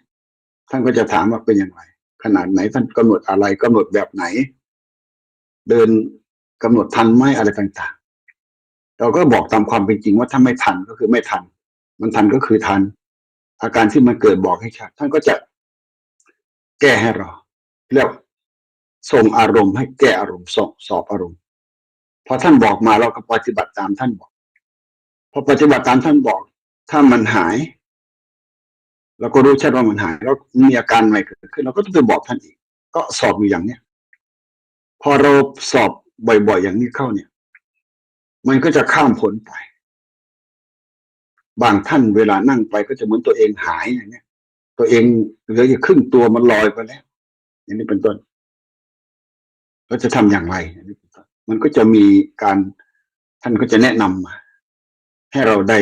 ท่านก็จะถามว่าเป็นอย่างไรขนาดไหนท่านกำหนดอะไรกำหนดแบบไหนเดินกำหนดทันไหมอะไรต่างๆเราก็บอกตามความเป็นจริงว่าถ้าไม่ทันก็คือไม่ทันมันทันก็คือทันอาการที่มันเกิดบอกให้ชัดท่านก็จะแก้ให้เราเรียกส่งอารมณ์ให้แก้อารมณ์สอบอารมณ์พอท่านบอกมาเราก็ปฏิบัติตามท่านบอกพอปฏิบัติตามท่านบอกถ้ามันหายเราก็รู้ชัดว่ามันหายแล้วมีอาการใหม่เกิดขึ้นเราก็ต้องไปบอกท่านอีกก็สอบอยู่อย่างเนี้ยพอเราสอบบ่อยๆอย่างนี้เข้าเนี่ยมันก็จะข้ามพ้นไปบางท่านเวลานั่งไปก็จะเหมือนตัวเองหายอย่างเนี้ยตัวเองเหลืออยู่ครึ่งตัวมันลอยไปแล้วอย่างนี้เป็นต้นเราจะทำอย่างไรอย่างนี้เป็นต้นมันก็จะมีการท่านก็จะแนะนำมาให้เราได้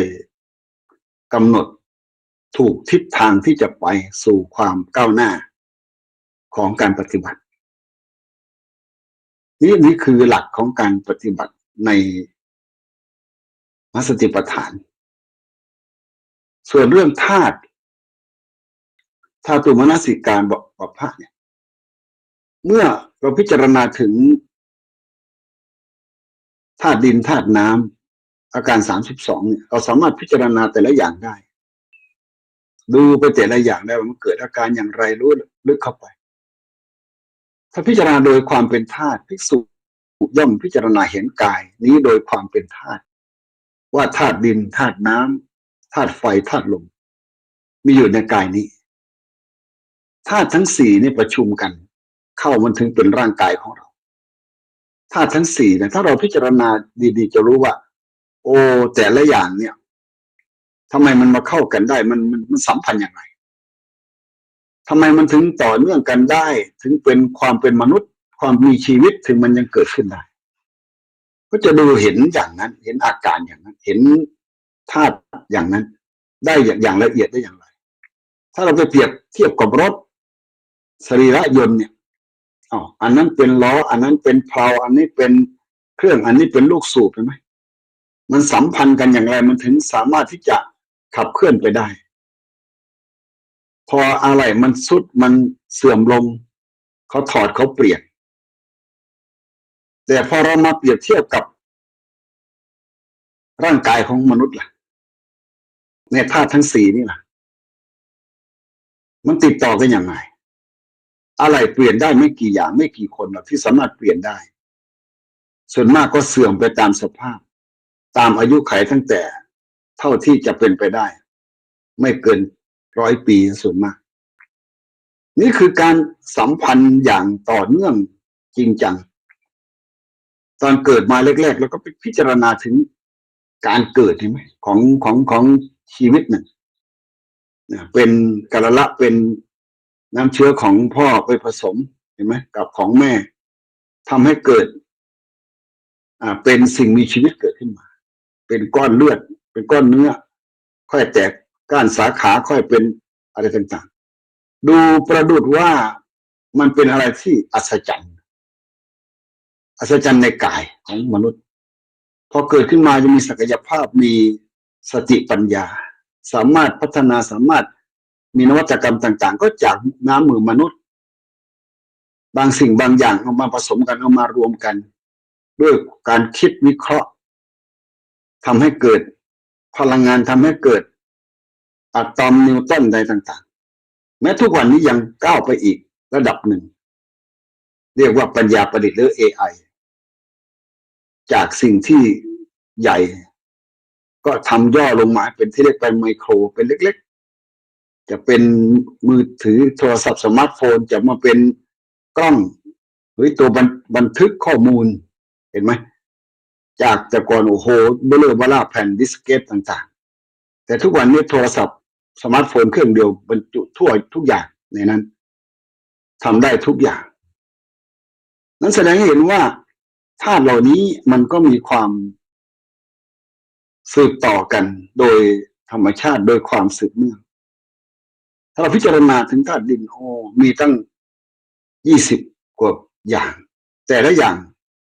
กำหนดถูกทิศทางที่จะไปสู่ความก้าวหน้าของการปฏิบัตินี่คือหลักของการปฏิบัติในมัสสติปัฏฐานส่วนเรื่องธาตุมนสิการบอกพระเนี่ยเมื่อเราพิจารณาถึงธาตุดินธาตุน้ำอาการ32เนี่ยเราสามารถพิจารณาแต่ละอย่างได้ดูไปแต่ละอย่างได้ว่ามันเกิดอาการอย่างไรรู้ลึกเข้าไปถ้าพิจารณาโดยความเป็นธาตุภิกษุย่อมพิจารณาเห็นกายนี้โดยความเป็นธาตุว่าธาตุดินธาตุน้ำธาตุไฟธาตุลมมีอยู่ในกายนี้ธาตุทั้ง4นี่ประชุมกันเข้ามันถึงเป็นร่างกายของเรา ธาตุทั้งสี่เนี่ยถ้าเราพิจารณาดีๆจะรู้ว่าโอ้แต่ละอย่างเนี่ยทำไมมันมาเข้ากันได้มันสัมพันธ์อย่างไรทำไมมันถึงต่อเนื่องกันได้ถึงเป็นความเป็นมนุษย์ความมีชีวิตถึงมันยังเกิดขึ้นได้ก็จะดูเห็นอย่างนั้นเห็นอาการอย่างนั้นเห็นธาตุอย่างนั้นได้อย่างละเอียดได้อย่างไรถ้าเราไปเปรียบเทียบกับรถสรีระยนต์เนี่ยอันนั้นเป็นล้ออันนั้นเป็นเพลาอันนี้เป็นเครื่องอันนี้เป็นลูกสูบใช่ไหมมันสัมพันธ์กันอย่างไรมันถึงสามารถที่จะขับเคลื่อนไปได้พออะไรมันสุดมันเสื่อมลงเขาถอดเขาเปลี่ยนแต่พอเรามาเปรียบเทียบกับร่างกายของมนุษย์ล่ะในธาตุทั้งสี่นี่ล่ะมันติดต่อกันอย่างไรอะไรเปลี่ยนได้ไม่กี่อย่างไม่กี่คนหรอกที่สามารถเปลี่ยนได้ส่วนมากก็เสื่อมไปตามสภาพตามอายุขัยตั้งแต่เท่าที่จะเป็นไปได้ไม่เกิน100 ปีส่วนมากนี่คือการสัมพันธ์อย่างต่อเนื่องจริงจังตอนเกิดมาแรกๆแล้วก็ไปพิจารณาถึงการเกิดเห็นไหมของชีวิตหนึ่งเป็นกาละเป็นน้ำเชื้อของพ่อไปผสมเห็นไหมกับของแม่ทำให้เกิดเป็นสิ่งมีชีวิตเกิดขึ้นมาเป็นก้อนเลือดเป็นก้อนเนื้อค่อยแตกก้านสาขาค่อยเป็นอะไรต่างๆดูประดุจว่ามันเป็นอะไรที่อัศจรรย์ในกายของมนุษย์พอเกิดขึ้นมาจะมีศักยภาพมีสติปัญญาสามารถพัฒนาสามารถมีนวัตกรรมต่างๆก็จากน้ำมือมนุษย์บางสิ่งบางอย่างเอามาผสมกันเอามารวมกันด้วยการคิดวิเคราะห์ทำให้เกิดพลังงานทำให้เกิดอะตอมนิวตันใดต่างๆแม้ทุกวันนี้ยังก้าวไปอีกระดับหนึ่งเรียกว่าปัญญาประดิษฐ์หรือ AI จากสิ่งที่ใหญ่ก็ทำย่อลงมาเป็นที่เรียกเป็นไมโครเป็นเล็กๆจะเป็นมือถือโทรศัพท์สมาร์ทโฟนจะมาเป็นกล้องหรือตัวบันทึกข้อมูลเห็นไหมจากแต่ก่อนโอ้โหเบลอเบล่าแผ่นดิสเกตต่างๆแต่ทุกวันนี้โทรศัพท์สมาร์ทโฟนเครื่องเดียวบรรจุทั่วทุกอย่างในนั้นทำได้ทุกอย่างนั้นแสดงให้เห็นว่าธาตุเหล่านี้มันก็มีความสืบต่อกันโดยธรรมชาติโดยความสืบเนื่องถ้าเราพิจารณาถึงธาตุดินมีตั้ง20 กว่าอย่างแต่ละอย่าง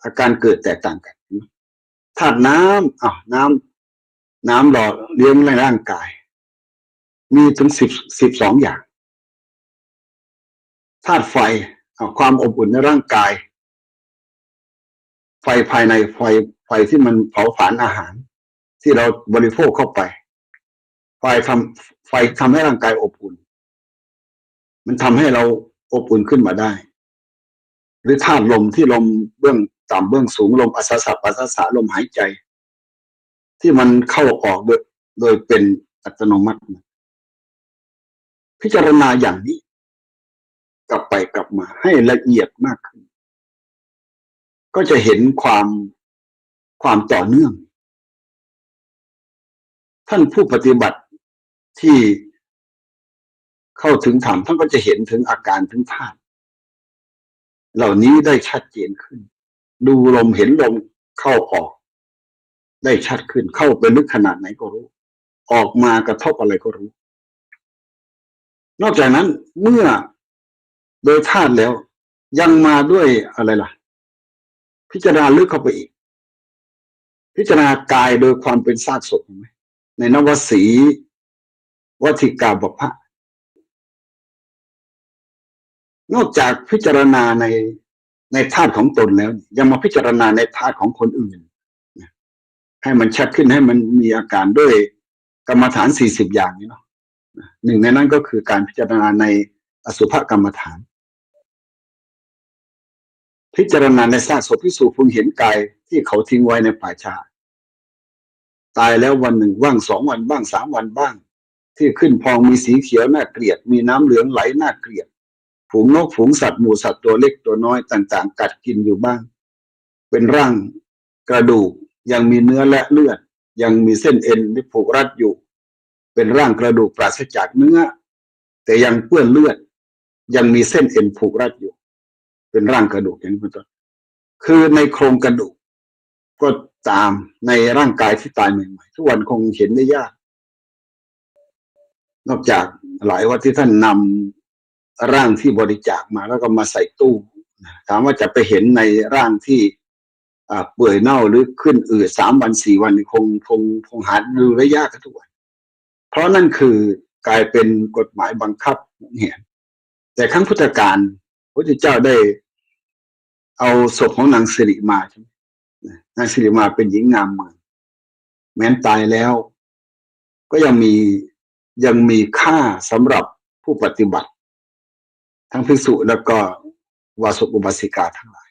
อาการเกิดแตกต่างกันธาตุน้ำน้ำหล่อเลี้ยงร่างกายมีถึง12 อย่างธาตุไฟความอบอุ่นในร่างกายไฟภายในไฟที่มันเผาผลาญอาหารที่เราบริโภคเข้าไปไฟทำให้ร่างกายอบอุ่นมันทำให้เราอบอุ่นขึ้นมาได้หรือธาตุลมที่ลมเบื้องต่ำเบื้องสูงลมอัศสะปัสสะลมหายใจที่มันเข้าออกโดยเป็นอัตโนมัติพิจารณาอย่างนี้กลับไปกลับมาให้ละเอียดมากขึ้นก็จะเห็นความต่อเนื่องท่านผู้ปฏิบัติที่เข้าถึงธรรมท่านก็จะเห็นถึงอาการถึงธาตุเหล่านี้ได้ชัดเจนขึ้นดูลมเห็นลมเข้าออกได้ชัดขึ้นเข้าไปลึกขนาดไหนก็รู้ออกมากระทบอะไรก็รู้นอกจากนั้นเมื่อโดยธาตุแล้วยังมาด้วยอะไรล่ะพิจารณาลึกเข้าไปอีกพิจารณากายโดยความเป็นซากศพไหมในนวสีวัติกาบพะนอกจากพิจารณาในธาตุของตนแล้วยังมาพิจารณาในธาตุของคนอื่นให้มันชัดขึ้นให้มันมีอาการด้วยกรรมฐาน40 อย่างนี้เนาะหนึ่งในนั้นก็คือการพิจารณาในอสุภกรรมฐานพิจารณาในซากศพพิสูจน์พึงเห็นกายที่เขาทิ้งไว้ในป่าช้าตายแล้ววันหนึ่งบ้าง2 วันบ้าง3 วันบ้างที่ขึ้นพองมีสีเขียวน่าเกลียดมีน้ำเหลืองไหลน่าเกลียดฝูงนกฝูงสัตว์หมู่สัตว์ตัวเล็กตัวน้อยต่างๆกัดกินอยู่บ้าง เป็นร่างกระดูกยังมีเนื้อและเลือดยังมีเส้นเอ็นที่ผูกรัดอยู่เป็นร่างกระดูกปราศจากเนื้อแต่ยังเปื้อนเลือดยังมีเส้นเอ็นผูกรัดอยู่เป็นร่างกระดูกอย่างนี้เป็นต้นคือในโครงกระดูกก็ตามในร่างกายที่ตายใหม่ๆทุกวันคงเห็นได้ยากนอกจากหลายวัดที่ท่านนำร่างที่บริจาคมาแล้วก็มาใส่ตู้ถามว่าจะไปเห็นในร่างที่เปื่อยเน่าหรือขึ้นอืด3 วัน 4 วันคงหาดูได้ยากทุกวันเพราะนั่นคือกลายเป็นกฎหมายบังคับเห็นแต่ครั้งพุทธกาลพระพุทธเจ้าได้เอาศพของนางสิริมาใช่ไหมนางสิริมาเป็นหญิงงามเมืองแม้นตายแล้วก็ยังมีค่าสำหรับผู้ปฏิบัติทั้งภิกษุแล้วก็วาสกอุบาสิกาทั้งหลาย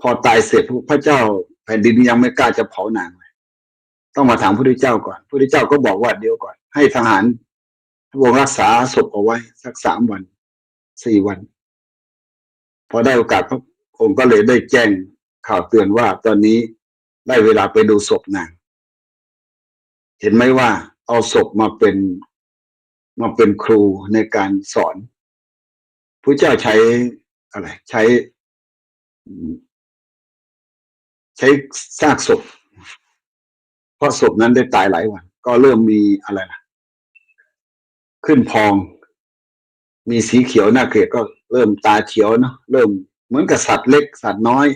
พอตายเสร็จพระเจ้าแผ่นดินยังไม่กล้าจะเผานางเลยต้องมาถามพระพุทธเจ้าก่อนพระพุทธเจ้าก็บอกว่าเดี๋ยวก่อนให้ทหารพระองค์รักษาศพเอาไว้สัก3 วัน 4 วันพอได้โอกาสพระองค์ก็เลยได้แจ้งข่าวเตือนว่าตอนนี้ได้เวลาไปดูศพนางเห็นไหมว่าเอาศพมาเป็นครูในการสอนพระเจ้าใช้อะไรใช้ซากศพเพราะศพนั้นได้ตายหลายวันก็เริ่มมีอะไรนะขึ้นพองมีสีเขียวหน้าเกลียดก็เริ่มตาเขียวเนาะเริ่มเหมือนกับสัตว์เล็กสัตว์น้อย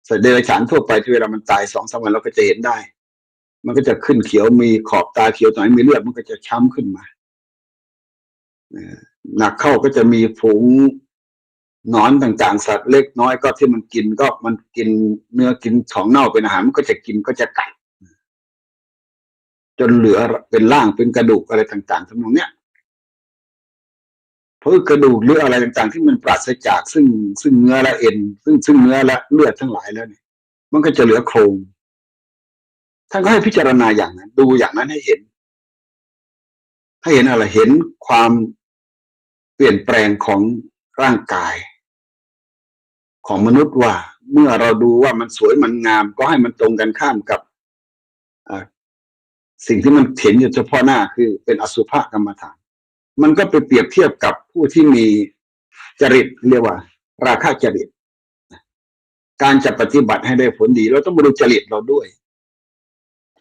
สัตว์เดรัจฉานทั่วไปที่เวลามันตาย2-3 วันเราก็จะเห็นได้มันก็จะขึ้นเขียวมีขอบตาเขียวตอนนี้มีเลือดมันก็จะช้ำขึ้นมาหนักเข้าก็จะมีฝูงหนอนต่างๆสัตว์เล็กน้อยก็ที่มันกินเนื้อกินของเน่าเป็นอาหารมันก็จะกินก็จะกัดจนเหลือเป็นร่างเป็นกระดูกอะไรต่างๆทั้งนั้นเนี่ยเพราะกระดูกหรืออะไรต่างๆที่มันปราศจากซึ่งเนื้อและเอ็นซึ่งเนื้อและเลือดทั้งหลายแล้วเนี่ยมันก็จะเหลือโครงท่านก็ให้พิจารณาอย่างนั้นดูอย่างนั้นให้เห็นอะไรเห็นความเปลี่ยนแปลงของร่างกายของมนุษย์ว่าเมื่อเราดูว่ามันสวยมันงามก็ให้มันตรงกันข้ามกับสิ่งที่มันเห็นอยู่เฉพาะหน้าคือเป็นอสุภกรรมฐานมันก็ไปเปรียบเทียบกับผู้ที่มีจริตเรียกว่าราคะจริตการจะปฏิบัติให้ได้ผลดีเราต้องมาดูจริตเราด้วย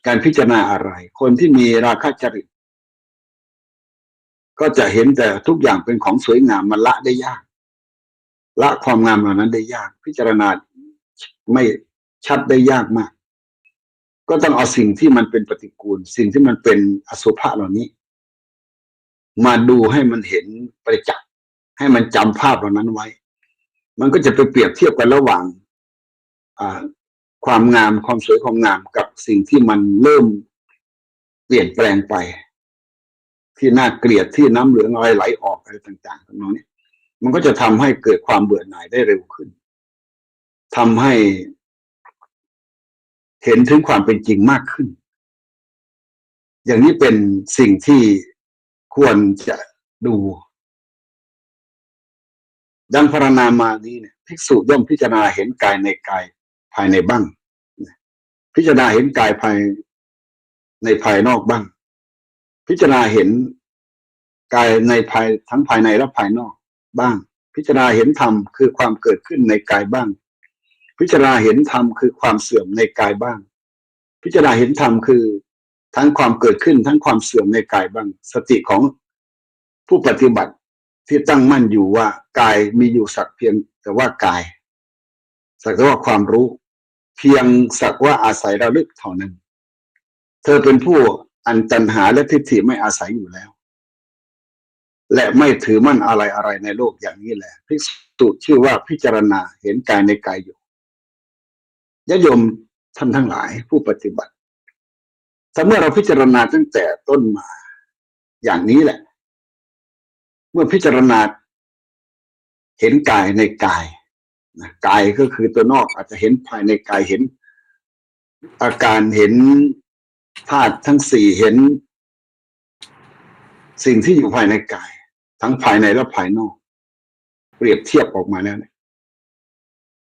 การพิจารณาอะไรคนที่มีราคะจริตก็จะเห็นแต่ทุกอย่างเป็นของสวยงามมันละได้ยากละความงามเหล่านั้นได้ยากพิจารณาไม่ชัดได้ยากมากก็ต้องเอาสิ่งที่มันเป็นปฏิกูลสิ่งที่มันเป็นอสุภะเหล่านี้มาดูให้มันเห็นประจักษ์ให้มันจำภาพเหล่านั้นไว้มันก็จะไปเปรียบเทียบกันระหว่างความงามความสวยความงามกับสิ่งที่มันเริ่มเปลี่ยนแปลงไปที่น่าเกลียดที่น้ำเหลืองอะไรไหลออกอะไรต่างๆตรงนี้มันก็จะทำให้เกิดความเบื่อหน่ายได้เร็วขึ้นทำให้เห็นถึงความเป็นจริงมากขึ้นอย่างนี้เป็นสิ่งที่ควรจะดูดังพรรณนามานี้เนี่ยภิกษุย่อมพิจารณาเห็นกายในกายภายในบ้างพิจารณาเห็นกายภายในภายนอกบ้างพิจารณาเห็นกายในภายทั้งภายในและภายนอกบ้างพิจารณาเห็นธรรมคือความเกิดขึ้นในกายบ้างพิจารณาเห็นธรรมคือความเสื่อมในกายบ้างพิจารณาเห็นธรรมคือทั้งความเกิดขึ้นทั้งความเสื่อมในกายบ้างสติของผู้ปฏิบัติที่ตั้งมั่นอยู่ว่ากายมีอยู่สักเพียงแต่ว่ากายสักแต่ว่าความรู้เพียงสักว่าอาศัยระลึกเท่านั้นเธอเป็นผู้อันตัณหาและทิฏฐิไม่อาศัยอยู่แล้วและไม่ถือมั่นอะไรในโลกอย่างนี้แหละภิกษุชื่อว่าพิจารณาเห็นกายในกายอยู่ญาติโยมท่านทั้งหลายผู้ปฏิบัติถ้าเมื่อเราพิจารณาตั้งแต่ต้นมาอย่างนี้แหละเมื่อพิจารณาเห็นกายในกายกายก็คือตัวนอกอาจจะเห็นภายในกายเห็นอาการเห็นธาตุทั้งสี่เห็นสิ่งที่อยู่ภายในกายทั้งภายในและภายนอกเปรียบเทียบออกมาแล้วเนี่ย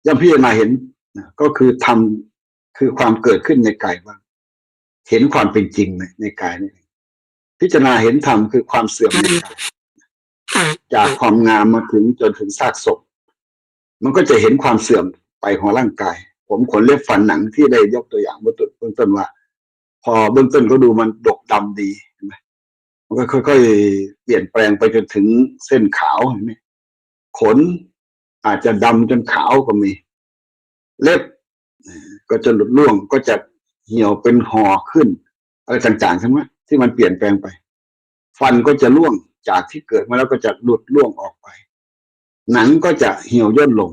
ย่อมพิจารณาเห็น นะก็คือทำคือความเกิดขึ้นในกายว่าเห็นความเป็นจริงในกายนี่พิจารณาเห็นธรรมคือความเสื่อมในกายจากความงามมาถึงจนถึงซากศพมันก็จะเห็นความเสื่อมไปของร่างกายผมขนเล็บฟันหนังที่ได้ยกตัวอย่างเบื้องต้นว่าพอเบื้องต้นก็ดูมันดกดำดีเห็นไหมมันก็ค่อยๆเปลี่ยนแปลงไปจนถึงเส้นขาวเห็นไหมขนอาจจะดำจนขาวก็มีเล็บก็จะหลุดร่วงก็จะเหี่ยวเป็นห่อขึ้นอะไรต่างๆใช่ไหมที่มันเปลี่ยนแปลงไปฟันก็จะร่วงจากที่เกิดมาแล้วก็จะหลุดร่วงออกไปหนังก็จะเหี่ยวย่นลง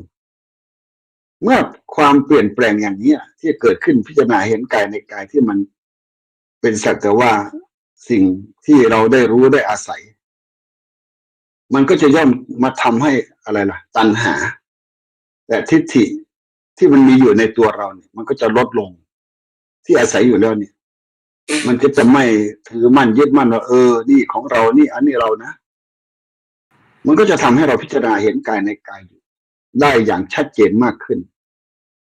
เมื่อความเปลี่ยนแปลงอย่างนี้ที่เกิดขึ้นพิจารณาเห็นกายในกายที่มันเป็นสักแต่ว่าสิ่งที่เราได้รู้ได้อาศัยมันก็จะย่อมมาทำให้อะไรล่ะตัณหาแต่ทิฏฐิที่มันมีอยู่ในตัวเราเนี่ยมันก็จะลดลงที่อาศัยอยู่แล้วเนี่ยมันก็จะไม่ถือมั่นยึดมั่นว่านี่ของเรานี่อันนี้เรานะมันก็จะทำให้เราพิจารณาเห็นกายในกายได้อย่างชัดเจนมากขึ้น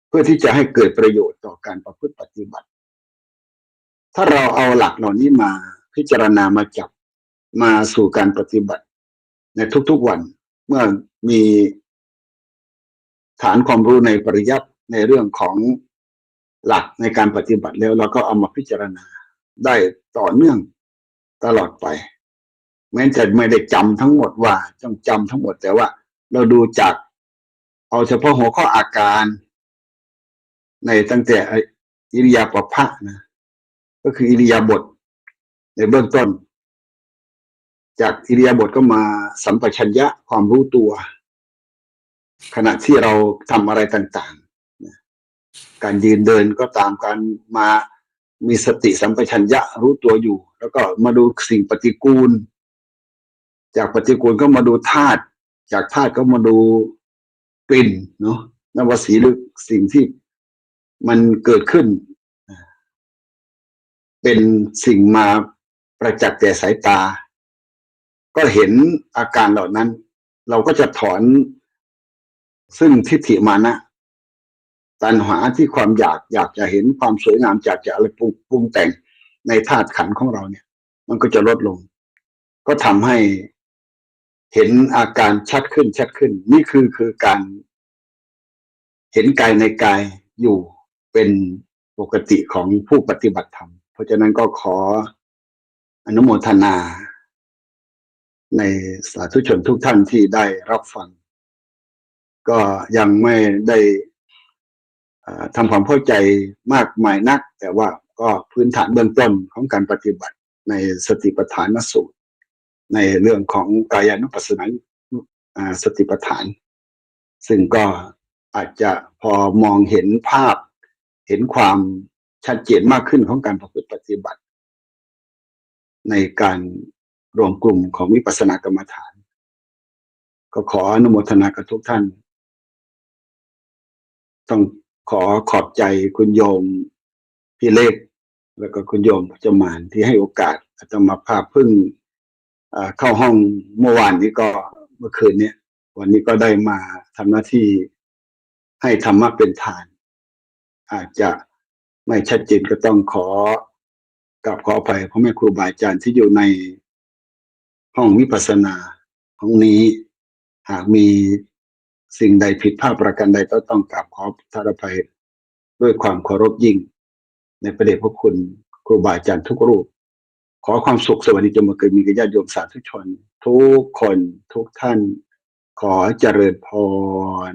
เพื่อที่จะให้เกิดประโยชน์ต่อการประพฤติปฏิบัติถ้าเราเอาหลักเหล่านี้มาพิจารณามาจับมาสู่การปฏิบัติในทุกๆวันเมื่อมีฐานความรู้ในปริยัติในเรื่องของหลักในการปฏิบัติแล้วเราก็เอามาพิจารณาได้ต่อเนื่องตลอดไปแม้จะไม่ได้จำทั้งหมดว่าต้องจำทั้งหมดแต่ว่าเราดูจากเอาเฉพาะหัวข้ออาการในตั้งแต่อิริยาบถนะก็คืออิริยาบถในเบื้องต้นจากอิริยาบถก็มาสัมปชัญญะความรู้ตัวขณะที่เราทำอะไรต่างๆการยืนเดินก็ตามการมามีสติสัมปชัญญะรู้ตัวอยู่แล้วก็มาดูสิ่งปฏิกูลจากปฏิกูลก็มาดูธาตุจากธาตุก็มาดูกลิ่นเนาะนวสีหรือสิ่งที่มันเกิดขึ้นเป็นสิ่งมาประจักษ์แก่สายตาก็เห็นอาการเหล่านั้นเราก็จะถอนซึ่งทิฏฐิมานะตัณหาที่ความอยากจะเห็นความสวยงามอยากจะอะไรปรุงแต่งในธาตุขันธ์ของเราเนี่ยมันก็จะลดลงก็ทำให้เห็นอาการชัดขึ้นนี่คือการเห็นกายในกายอยู่เป็นปกติของผู้ปฏิบัติธรรมเพราะฉะนั้นก็ขออนุโมทนาในสาธุชนทุกท่านที่ได้รับฟังก็ยังไม่ได้ทำความเข้าใจมากมายนักแต่ว่าก็พื้นฐานเบื้องต้นของการปฏิบัติในสติปัฏฐานสูตรในเรื่องของกายานุปัสสนาสติปัฏฐานซึ่งก็อาจจะพอมองเห็นภาพเห็นความชัดเจนมากขึ้นของการประพฤติปฏิบัติในการรวมกลุ่มของวิปัสสนากรรมฐานก็ขออนุโมทนากับทุกท่านต้องขอขอบใจคุณโยมพี่เล็กแล้วก็คุณโยมพจมานที่ให้โอกาสอาตมาภาพเพิ่งเข้าห้องเมื่อวานนี้ก็เมื่อคืนนี้วันนี้ก็ได้มาทำหน้าที่ให้ธรรมะเป็นฐานอาจจะไม่ชัดเจนก็ต้องขออภัยพ่อแม่ครูบาอาจารย์ที่อยู่ในห้องวิปัสสนาห้องนี้หากมีสิ่งใดผิดพลาดประการใดก็ต้องกราบขออภัยด้วยความเคารพยิ่งในพระเดชพระคุณครูบาอาจารย์ทุกรูปขอความสุขสวัสดีจงมาเกิดมีกับญาติโยมสาธุชนทุกคนทุกท่านขอเจริญพร